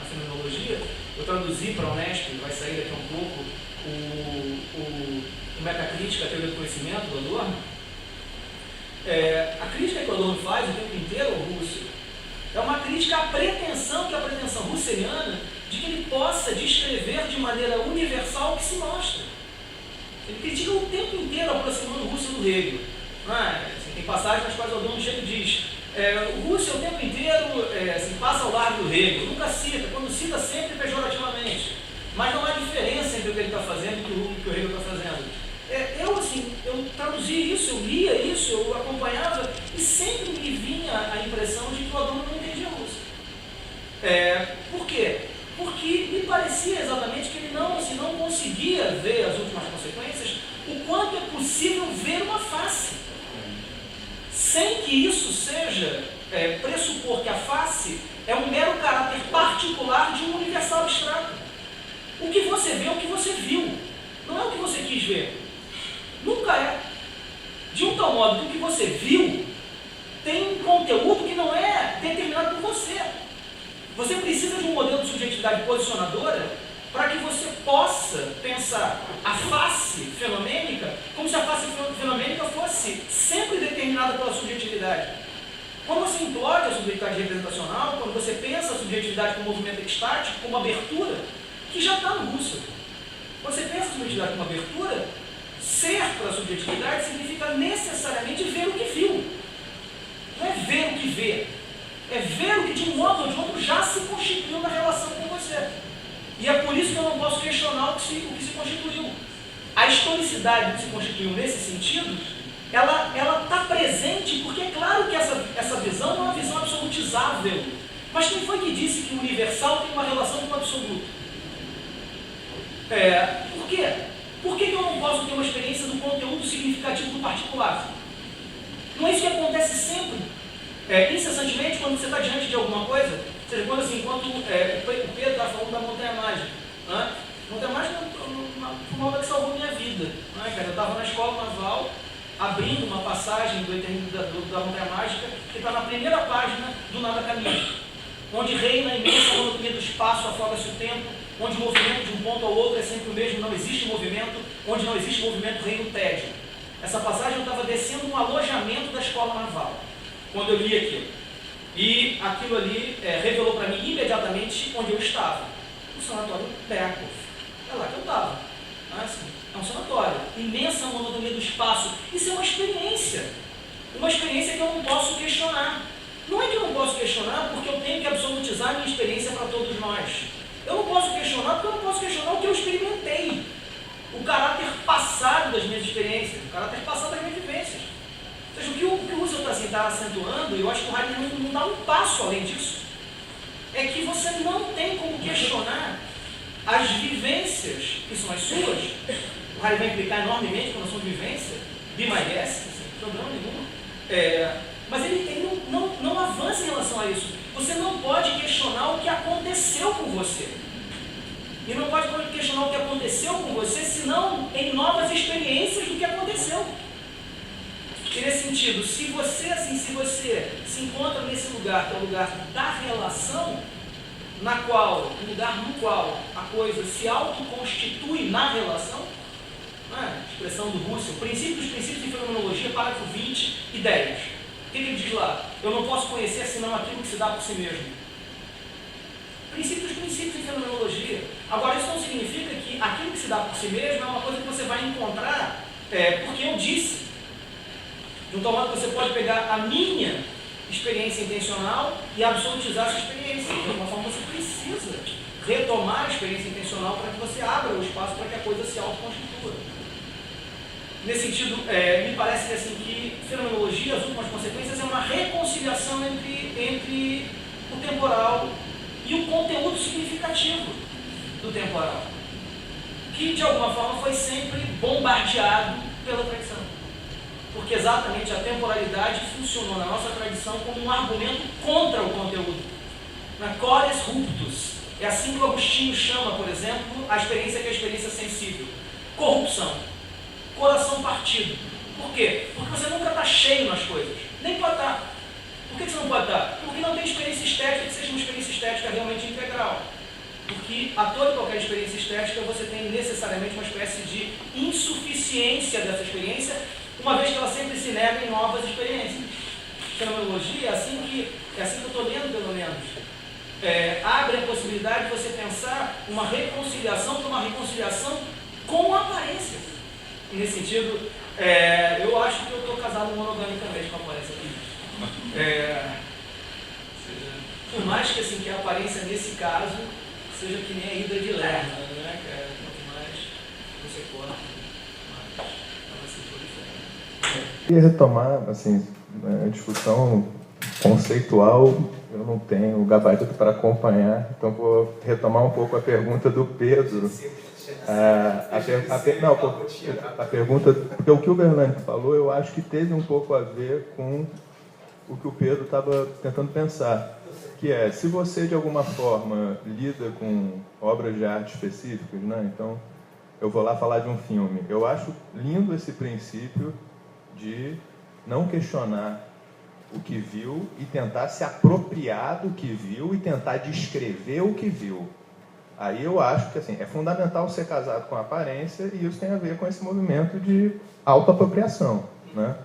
fenomenologia. Eu traduzi para a Unesp, vai sair daqui a um pouco, o Metacrítica, a Teoria do Conhecimento, do Adorno. A crítica que o Adorno faz o tempo inteiro ao Husserl é uma crítica à pretensão, que é a pretensão husserliana, de que ele possa descrever de maneira universal o que se mostra. Ele critica o tempo inteiro aproximando o Husserl do Hegel. Tem passagens nas quais o Adorno chega e diz: o Husserl o tempo inteiro passa ao largo do Hegel, nunca cita, quando cita sempre pejorativamente. Mas não há diferença entre o que ele está fazendo e o que o Hegel está fazendo. Eu traduzi isso, eu lia isso, eu acompanhava e sempre me vinha a impressão de que o Adorno não entendia Husserl. Por quê? Porque me parecia exatamente que ele não conseguia ver as últimas consequências, o quanto é possível ver uma face, sem que isso seja pressupor que a face é um mero caráter particular de um universal abstrato. O que você vê é o que você viu, não é o que você quis ver. Nunca é. De um tal modo que o que você viu tem um conteúdo que não é determinado por você. Você precisa de um modelo de subjetividade posicionadora para que você possa pensar a face fenomênica como se a face fenomênica fosse sempre determinada pela subjetividade. Quando você implode a subjetividade representacional, quando você pensa a subjetividade como movimento extático, como abertura, que já está no Husserl. Quando você pensa a subjetividade como abertura, ser para a subjetividade significa necessariamente ver o que viu. Não é ver o que vê. É ver o que de um modo ou de outro já se constituiu na relação com você. E é por isso que eu não posso questionar o que se constituiu. A historicidade que se constituiu nesse sentido, ela está presente porque é claro que essa visão não é uma visão absolutizável. Mas quem foi que disse que o universal tem uma relação com o absoluto? Por quê? Por que eu não posso ter uma experiência do conteúdo significativo do particular? Não é isso que acontece sempre. Incessantemente, quando você está diante de alguma coisa, ou seja, enquanto o Pedro está falando da Montanha Mágica. Montanha Mágica foi uma obra que salvou minha vida. Eu estava na escola naval, abrindo uma passagem da Montanha Mágica, que está na primeira página do Nada Caminho, onde reina a imensa monotonia do espaço, afoga-se o tempo, onde o movimento de um ponto ao outro é sempre o mesmo, não existe movimento, onde não existe movimento, reina o tédio. Essa passagem eu estava descendo um alojamento da escola naval, quando eu li aquilo. E aquilo ali revelou para mim imediatamente onde eu estava. O sanatório Berkhoff. É lá que eu estava. É um sanatório. Imensa monotonia do espaço. Isso é uma experiência. Uma experiência que eu não posso questionar. Não é que eu não posso questionar porque eu tenho que absolutizar a minha experiência para todos nós. Eu não posso questionar porque eu não posso questionar o que eu experimentei. O caráter passado das minhas experiências, o caráter passado das minhas vivências. Ou seja, o que o Husserl está acentuando, e eu acho que o Heidegger não dá um passo além disso, é que você não tem como questionar as vivências que são as suas. O Heidegger vai implicar enormemente quando são vivências, be my guest, sem problema nenhum. Mas ele não avança em relação a isso. Você não pode questionar o que aconteceu com você. E não pode questionar o que aconteceu com você, senão em novas experiências do que aconteceu. E nesse sentido, se você se encontra nesse lugar, que é o lugar da relação, o lugar no qual a coisa se autoconstitui na relação, expressão do Husserl, princípios de fenomenologia, parágrafo 20 e 10. O que ele diz lá? Eu não posso conhecer senão aquilo que se dá por si mesmo. Princípios de fenomenologia. Agora, isso não significa que aquilo que se dá por si mesmo é uma coisa que você vai encontrar porque eu disse. De um tal modo que você pode pegar a minha experiência intencional e absolutizar essa experiência. De alguma forma, você precisa retomar a experiência intencional para que você abra o espaço para que a coisa se autoconstitua. Nesse sentido, me parece que fenomenologia, as últimas consequências, é uma reconciliação entre o temporal e o conteúdo significativo do temporal, que de alguma forma foi sempre bombardeado pela tradição. Porque exatamente a temporalidade funcionou na nossa tradição como um argumento contra o conteúdo. Na cores ruptus. É assim que o Agostinho chama, por exemplo, a experiência que é a experiência sensível. Corrupção. Coração partido. Por quê? Porque você nunca está cheio nas coisas. Nem pode estar. Por que você não pode estar? Porque não tem experiência estética que seja uma experiência estética realmente integral. Porque a toda e qualquer experiência estética você tem necessariamente uma espécie de insuficiência dessa experiência, uma vez que ela sempre se nega em novas experiências. Fenomenologia é assim que eu estou lendo, pelo menos. Abre a possibilidade de você pensar uma reconciliação com a aparência. E nesse sentido, eu acho que eu estou casado monogamicamente com a aparência aqui. Por mais que, assim, que a aparência nesse caso seja que nem a ida de Lerna, né? Quanto mais você corta, mais ela vai ser proliferada. Queria retomar, assim, a discussão conceitual. Eu não tenho gabarito para acompanhar, então vou retomar um pouco a pergunta do Pedro. A pergunta, porque o que o Bernardo falou, eu acho que teve um pouco a ver com o que o Pedro estava tentando pensar, que é, se você de alguma forma lida com obras de arte específicas, né? Então eu vou lá falar de um filme, eu acho lindo esse princípio de não questionar o que viu e tentar se apropriar do que viu e tentar descrever o que viu. Aí eu acho que, assim, é fundamental ser casado com a aparência, e isso tem a ver com esse movimento de autoapropriação, né?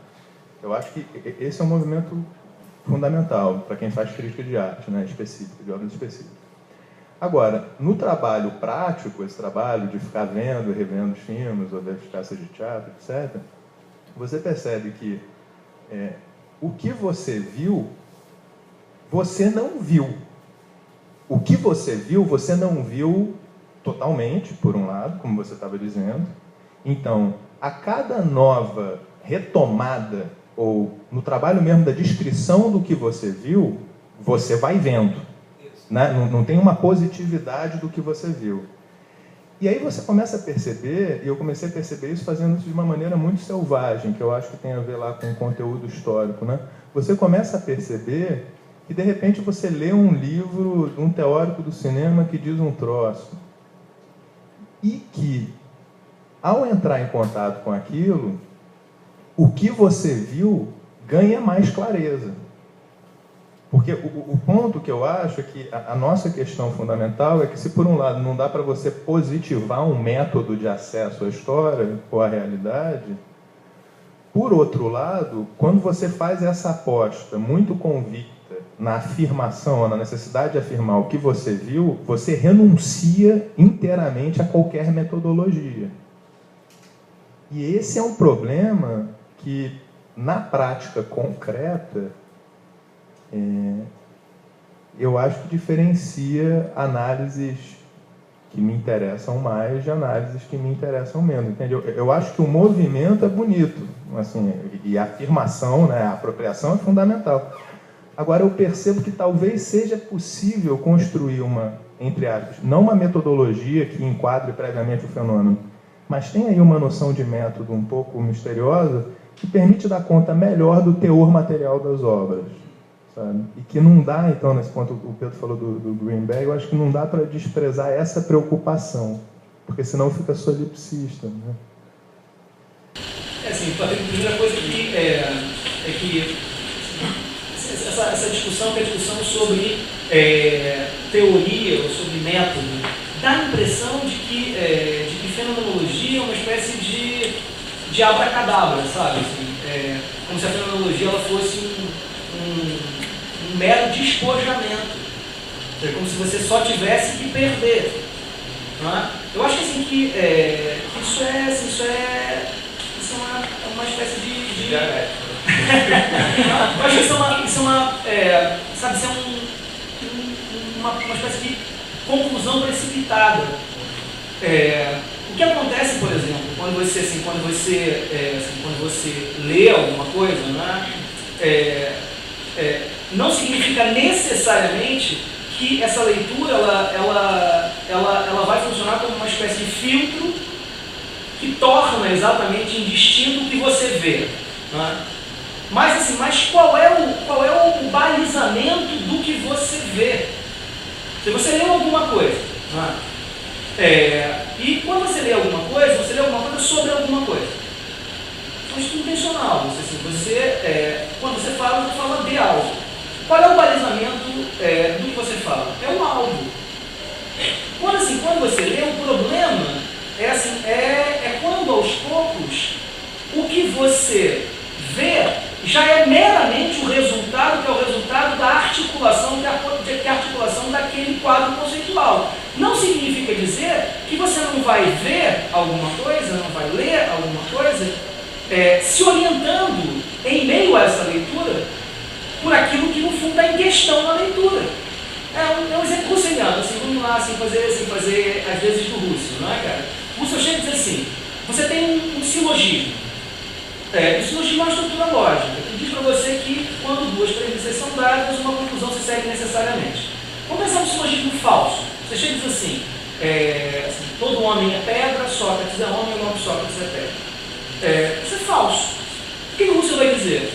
Eu acho que esse é um movimento fundamental para quem faz crítica de arte, né, específica, de obras específicas. Agora, no trabalho prático, esse trabalho de ficar vendo e revendo os filmes, ou ver peças de teatro, etc., você percebe que o que você viu, você não viu. O que você viu, você não viu totalmente, por um lado, como você estava dizendo. Então, a cada nova retomada, ou no trabalho mesmo da descrição do que você viu, você vai vendo. Né? Não tem uma positividade do que você viu. E aí você começa a perceber, e eu comecei a perceber isso fazendo isso de uma maneira muito selvagem, que eu acho que tem a ver lá com o conteúdo histórico, né? Você começa a perceber que, de repente, você lê um livro de um teórico do cinema que diz um troço, e que, ao entrar em contato com aquilo, o que você viu ganha mais clareza. Porque o ponto que eu acho é que a nossa questão fundamental é que, se por um lado não dá para você positivar um método de acesso à história ou à realidade, por outro lado, quando você faz essa aposta muito convicta na afirmação, na necessidade de afirmar o que você viu, você renuncia inteiramente a qualquer metodologia. E esse é um problema que, na prática concreta, eu acho que diferencia análises que me interessam mais de análises que me interessam menos, entendeu? Eu acho que o movimento é bonito, assim, e a afirmação, né, a apropriação é fundamental. Agora, eu percebo que talvez seja possível construir uma, entre aspas, não uma metodologia que enquadre previamente o fenômeno, mas tem aí uma noção de método um pouco misteriosa que permite dar conta melhor do teor material das obras. Sabe? E que não dá, então, nesse ponto, o Pedro falou do Greenberg, eu acho que não dá para desprezar essa preocupação, porque senão fica solipsista. Né? Assim, a primeira coisa que que essa discussão, que é a discussão sobre teoria ou sobre método, dá a impressão de que fenomenologia é uma espécie de abracadabra, sabe? Assim, como se a fenomenologia ela fosse um mero despojamento, como se você só tivesse que perder. Não é? Eu acho assim, que isso é uma espécie de eu acho que isso é uma espécie de conclusão precipitada. O que acontece, por exemplo, quando você lê alguma coisa, né? Não significa necessariamente que essa leitura ela vai funcionar como uma espécie de filtro que torna exatamente indistinto o que você vê. Né? Mas qual é o balizamento do que você vê? Se você lê alguma coisa, né? E quando você lê alguma coisa sobre alguma coisa. Isso é intencional. Quando você fala de algo. qual é o balizamento do que você fala? É o alvo. Quando você lê, o problema é quando aos poucos o que você vê já é meramente o resultado, que é o resultado da articulação, que é a articulação daquele quadro conceitual. Não significa dizer que você não vai ver alguma coisa, não vai ler alguma coisa, se orientando em meio a essa leitura por aquilo que no fundo está em questão na leitura. É um exemplo russeliano, assim, vamos lá, assim, fazer às vezes do Russell, não é, cara? O Russell chega e diz assim, você tem um silogismo. O silogismo é uma estrutura lógica, que diz para você que quando duas premissas são dadas, uma conclusão se segue necessariamente. Vamos pensar no silogismo falso. Você chega e diz assim, todo homem é pedra, Sócrates é homem, o nome Sócrates é pedra. Isso é falso. O que o Russell vai dizer?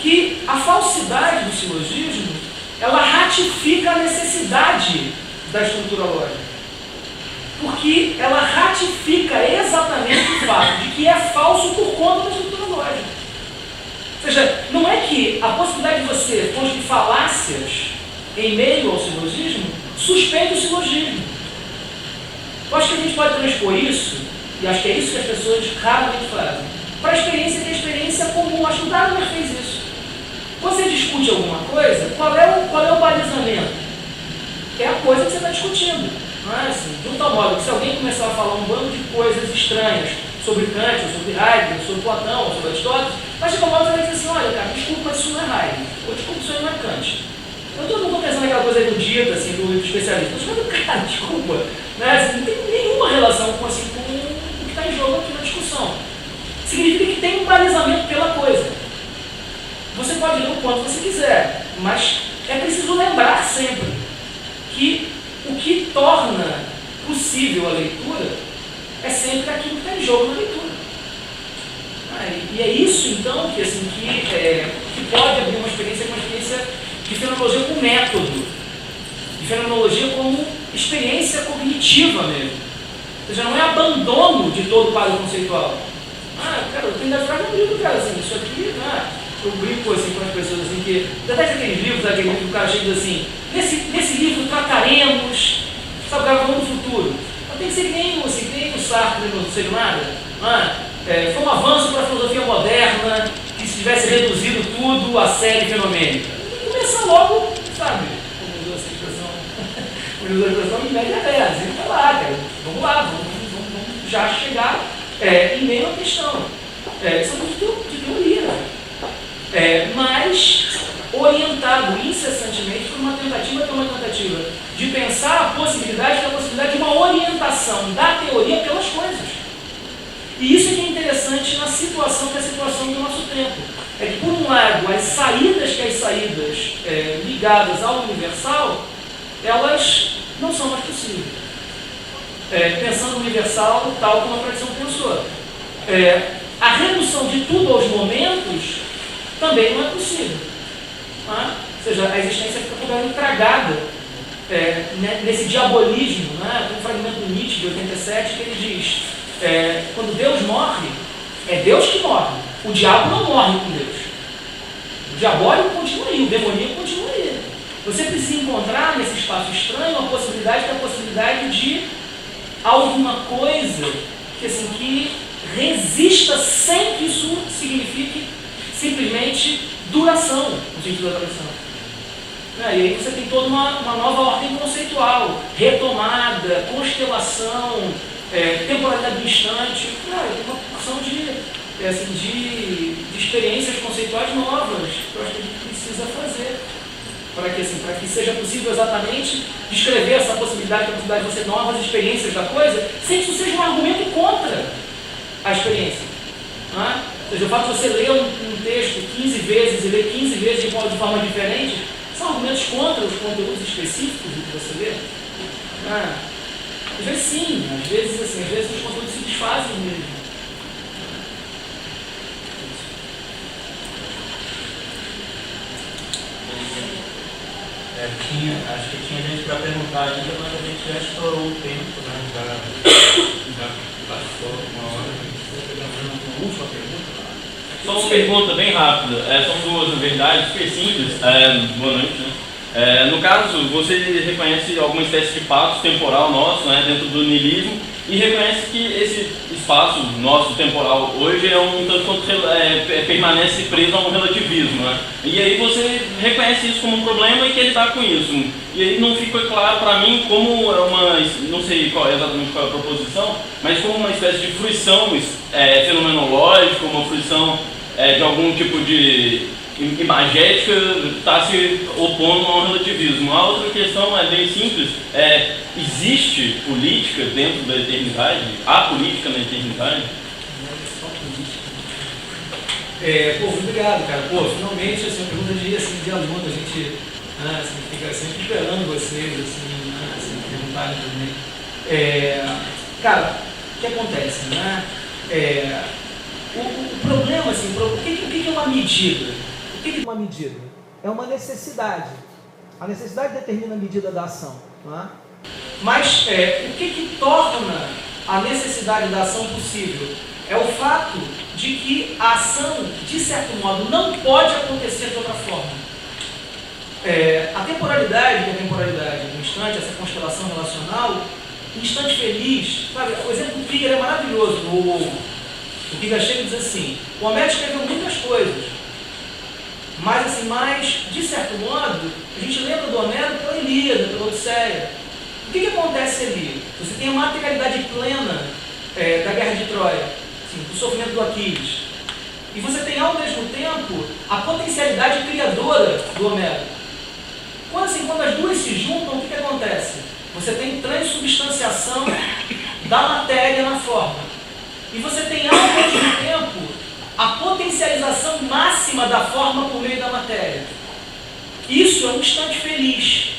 Que a falsidade do silogismo, ela ratifica a necessidade da estrutura lógica. Porque ela ratifica exatamente o fato de que é falso por conta da estrutura lógica. Ou seja, não é que a possibilidade de você construir falácias em meio ao silogismo suspende o silogismo. Eu acho que a gente pode transpor isso, e acho que é isso que as pessoas raramente fazem, para a experiência que é a experiência comum. Acho que o Dahmer fez isso. Você discute alguma coisa, qual é o balizamento? É a coisa que você está discutindo. Não é assim? De um tal modo que se alguém começar a falar um bando de coisas estranhas sobre Kant, ou sobre Heidegger, sobre Platão, ou sobre Aristóteles, vai chegar uma hora e vai dizer assim, olha, cara, desculpa, mas isso não é Heidegger, ou desculpa, isso aí não é Kant. Eu não estou pensando naquela coisa erudita, assim, do especialista. Estou falando, cara, desculpa, né? Assim, não tem nenhuma relação com o que está em jogo aqui na discussão. Significa que tem um balizamento pela coisa. Você pode ler o quanto você quiser, mas é preciso lembrar sempre que o que torna possível a leitura é sempre aquilo que está em jogo na leitura. E é isso, então, que pode abrir uma experiência de fenomenologia como método, de fenomenologia como experiência cognitiva mesmo. Ou seja, não é abandono de todo o quadro conceitual. Cara, eu tenho que ficar no livro, cara, assim, isso aqui, eu brinco assim com as pessoas, assim, que até aqueles livros, aquele livro que o cara chega assim, nesse livro trataremos, sabe, falando do futuro. Não tem que ser que nem o Sartre, não sei nada. Foi um avanço para a filosofia moderna, que se tivesse reduzido tudo a série fenomênica. Tem que começar logo, sabe, como usou essa expressão, em média dela, assim, vai lá, cara, vamos lá, vamos já chegar em meio à questão. Isso é muito de teoria, mas orientado incessantemente por uma tentativa de pensar a possibilidade de uma orientação da teoria pelas coisas. E isso é que é interessante na situação, que é a situação do nosso tempo. É que, por um lado, as saídas ligadas ao universal, elas não são mais possíveis. Pensando no universal tal como a tradição pensou. A redução de tudo aos momentos também não é possível. Ou seja, a existência fica completamente tragada nesse diabolismo, um fragmento do Nietzsche, de 87, que ele diz, quando Deus morre, é Deus que morre. O diabo não morre com Deus. O diabólico continua aí, o demoníaco continua aí. Você precisa encontrar nesse espaço estranho a possibilidade de alguma coisa que resista sem que isso signifique simplesmente duração, no sentido da duração. E aí você tem toda uma nova ordem conceitual, retomada, constelação, temporalidade do instante, uma porção de experiências conceituais novas que eu acho que a gente precisa fazer para que seja possível exatamente descrever essa possibilidade de você ter novas experiências da coisa, sem que isso seja um argumento contra a experiência. Ou seja, o fato de você ler um texto 15 vezes e ler 15 vezes de forma diferente, são argumentos contra os conteúdos específicos do que você lê. Às vezes sim, às vezes os conteúdos se desfazem mesmo. Acho que tinha gente para perguntar ainda, mas a gente já estourou o tempo, já passou uma hora. Você está fazendo uma última pergunta? Só uma pergunta bem rápida. São duas, na verdade, super simples. Boa noite, né? No caso, você reconhece alguma espécie de passo temporal nosso, né, dentro do niilismo, e reconhece que esse espaço nosso temporal hoje é um tanto quanto permanece preso a um relativismo, né? E aí você reconhece isso como um problema e quer lidar com isso. E aí não ficou claro para mim como é uma, não sei exatamente qual é a proposição, mas como uma espécie de fruição fenomenológica, uma fruição de algum tipo de imagética está se opondo ao relativismo. A outra questão é bem simples, existe política dentro da eternidade? Há política na eternidade? Muito obrigado, cara. Finalmente, assim, uma pergunta de aluno, a gente fica sempre esperando vocês, perguntarem também. Cara, o que acontece, né? O problema, assim, o que é uma medida? O que é uma medida? É uma necessidade. A necessidade determina a medida da ação. Não é? Mas o que torna a necessidade da ação possível? É o fato de que a ação, de certo modo, não pode acontecer de outra forma. A temporalidade, que é a temporalidade do instante, essa constelação relacional, instante feliz, sabe? O exemplo do Giger é maravilhoso. O Giger chega e diz assim: o Homero escreveu muitas coisas, mas de certo modo, a gente lembra do Homero pela Ilíada, pela Odisseia. O que acontece ali? Você tem a materialidade plena da Guerra de Troia, assim, do sofrimento do Aquiles. E você tem, ao mesmo tempo, a potencialidade criadora do Homero. Quando as duas se juntam, o que acontece? Você tem transubstanciação da matéria na forma. E você tem, ao mesmo tempo, a potencialização máxima da forma por meio da matéria. Isso é um instante feliz.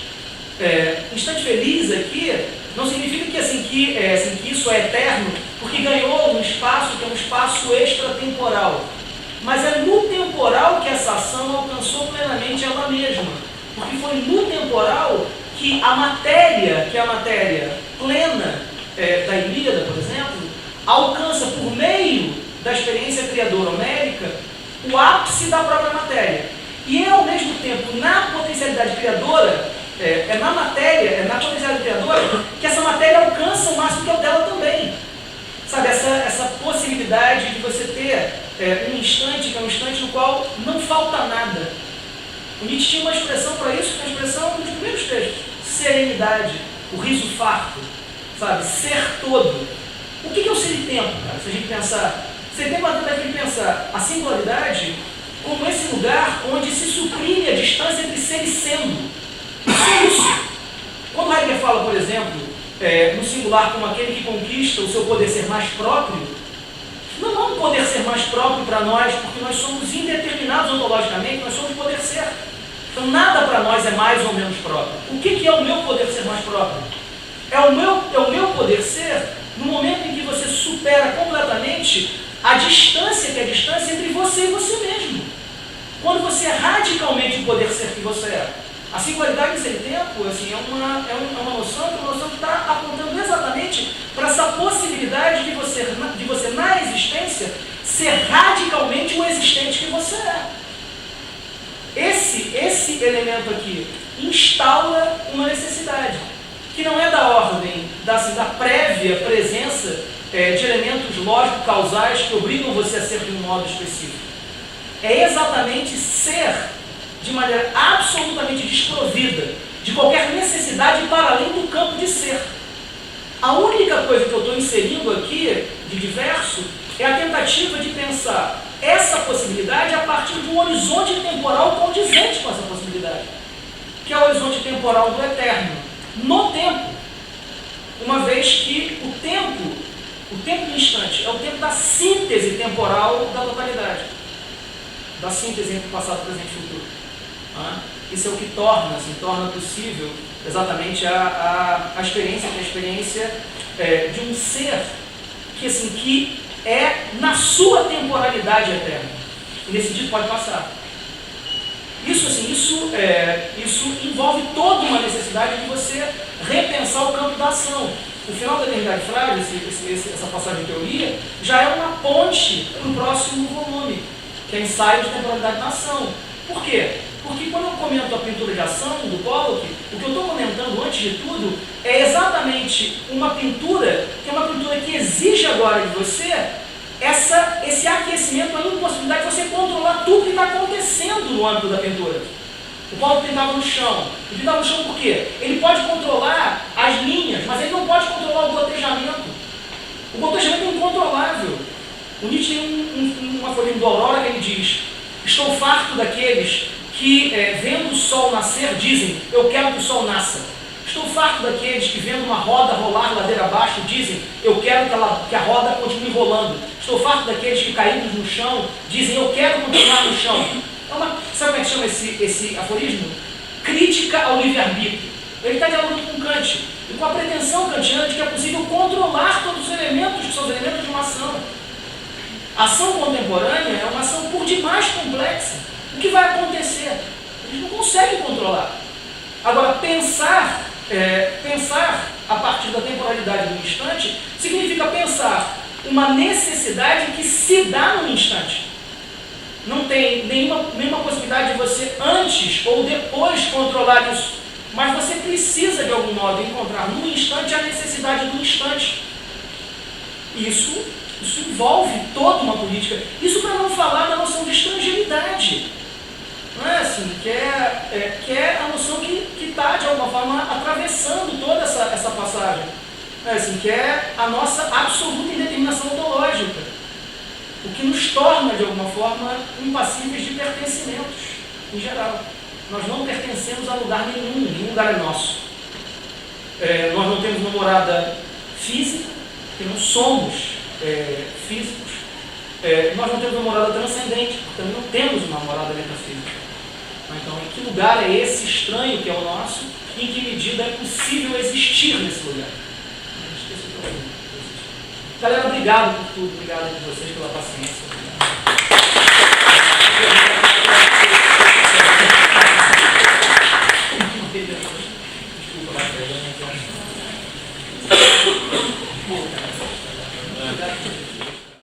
Instante feliz aqui não significa que isso é eterno, porque ganhou um espaço que é um espaço extratemporal. Mas é no temporal que essa ação alcançou plenamente ela mesma. Porque foi no temporal que a matéria, plena da Ilíada, por exemplo, alcança por meio da experiência criadora homérica o ápice da própria matéria. E ao mesmo tempo, na potencialidade criadora, na potencialidade criadora, que essa matéria alcança o máximo que é o dela também. Sabe, essa possibilidade de você ter um instante, que é um instante no qual não falta nada. O Nietzsche tinha uma expressão para isso, que é a expressão dos primeiros textos: serenidade, o riso farto, sabe, ser todo. O que é o ser e tempo, cara, se a gente pensar? Você tem uma tentativa de pensar a singularidade como esse lugar onde se suprime a distância entre ser e sendo. Isso é isso. Quando Heidegger fala, por exemplo, no singular como aquele que conquista o seu poder ser mais próprio, não há um poder ser mais próprio para nós, porque nós somos indeterminados ontologicamente, nós somos poder ser. Então nada para nós é mais ou menos próprio. O que é o meu poder ser mais próprio? É o meu poder ser no momento em que você supera completamente a distância que é a distância entre você e você mesmo. Quando você é radicalmente o poder ser que você é. A singularidade de ser tempo assim, é uma noção que está apontando exatamente para essa possibilidade de você, na existência, ser radicalmente o existente que você é. Esse elemento aqui instaura uma necessidade, que não é da ordem da prévia presença de elementos lógico-causais que obrigam você a ser de um modo específico. É exatamente ser de maneira absolutamente desprovida de qualquer necessidade para além do campo de ser. A única coisa que eu estou inserindo aqui, de diverso, é a tentativa de pensar essa possibilidade a partir de um horizonte temporal condizente com essa possibilidade, que é o horizonte temporal do eterno, no tempo, uma vez que o tempo do instante é o tempo da síntese temporal da totalidade, da síntese entre passado, presente e futuro. Isso é o que torna possível exatamente a experiência, que é a experiência de um ser que é na sua temporalidade eterna. E nesse sentido pode passar. Isso envolve toda uma necessidade de você repensar o campo da ação. O final da Eternidade Frágil, essa passagem que eu li, já é uma ponte para o próximo volume. que é ensaio de temporalidade na ação. Por quê? Porque quando eu comento a pintura de ação do Pollock, o que eu estou comentando antes de tudo é exatamente uma pintura que é uma pintura que exige agora de você esse aquecimento, a impossibilidade de você controlar tudo que está acontecendo no âmbito da pintura. O Pollock pintava no chão. Ele pintava no chão por quê? Ele pode controlar as linhas, mas ele não pode controlar o gotejamento. O gotejamento é incontrolável. O Nietzsche tem um aforismo do Aurora que ele diz: estou farto daqueles que, vendo o sol nascer, dizem, eu quero que o sol nasça. Estou farto daqueles que, vendo uma roda rolar ladeira abaixo, dizem, eu quero que a roda continue rolando. Estou farto daqueles que, caídos no chão, dizem, eu quero continuar no chão. Sabe como é que chama esse aforismo? Crítica ao livre-arbítrio. Ele está dialogando com Kant, e com a pretensão kantiana de que é possível controlar todos os elementos que são os elementos de uma ação. A ação contemporânea é uma ação por demais complexa. O que vai acontecer? Eles não conseguem controlar. Agora, pensar a partir da temporalidade do instante significa pensar uma necessidade que se dá no instante. Não tem nenhuma possibilidade de você antes ou depois controlar isso. Mas você precisa, de algum modo, encontrar no instante a necessidade do instante. Isso envolve toda uma política. Isso para não falar da noção de estrangeiridade. Não é assim? Que é a noção que está, de alguma forma, atravessando toda essa passagem. Não é assim? Que é a nossa absoluta indeterminação ontológica. O que nos torna, de alguma forma, impassíveis de pertencimentos, em geral. Nós não pertencemos a lugar nenhum lugar é nosso. Nós não temos uma morada física, porque não somos físicos. Nós não temos uma morada transcendente, porque também não temos uma morada metafísica. Então, em que lugar é esse estranho que é o nosso? E em que medida é possível existir nesse lugar? Galera, obrigado por tudo, obrigado a vocês pela paciência. Desculpa,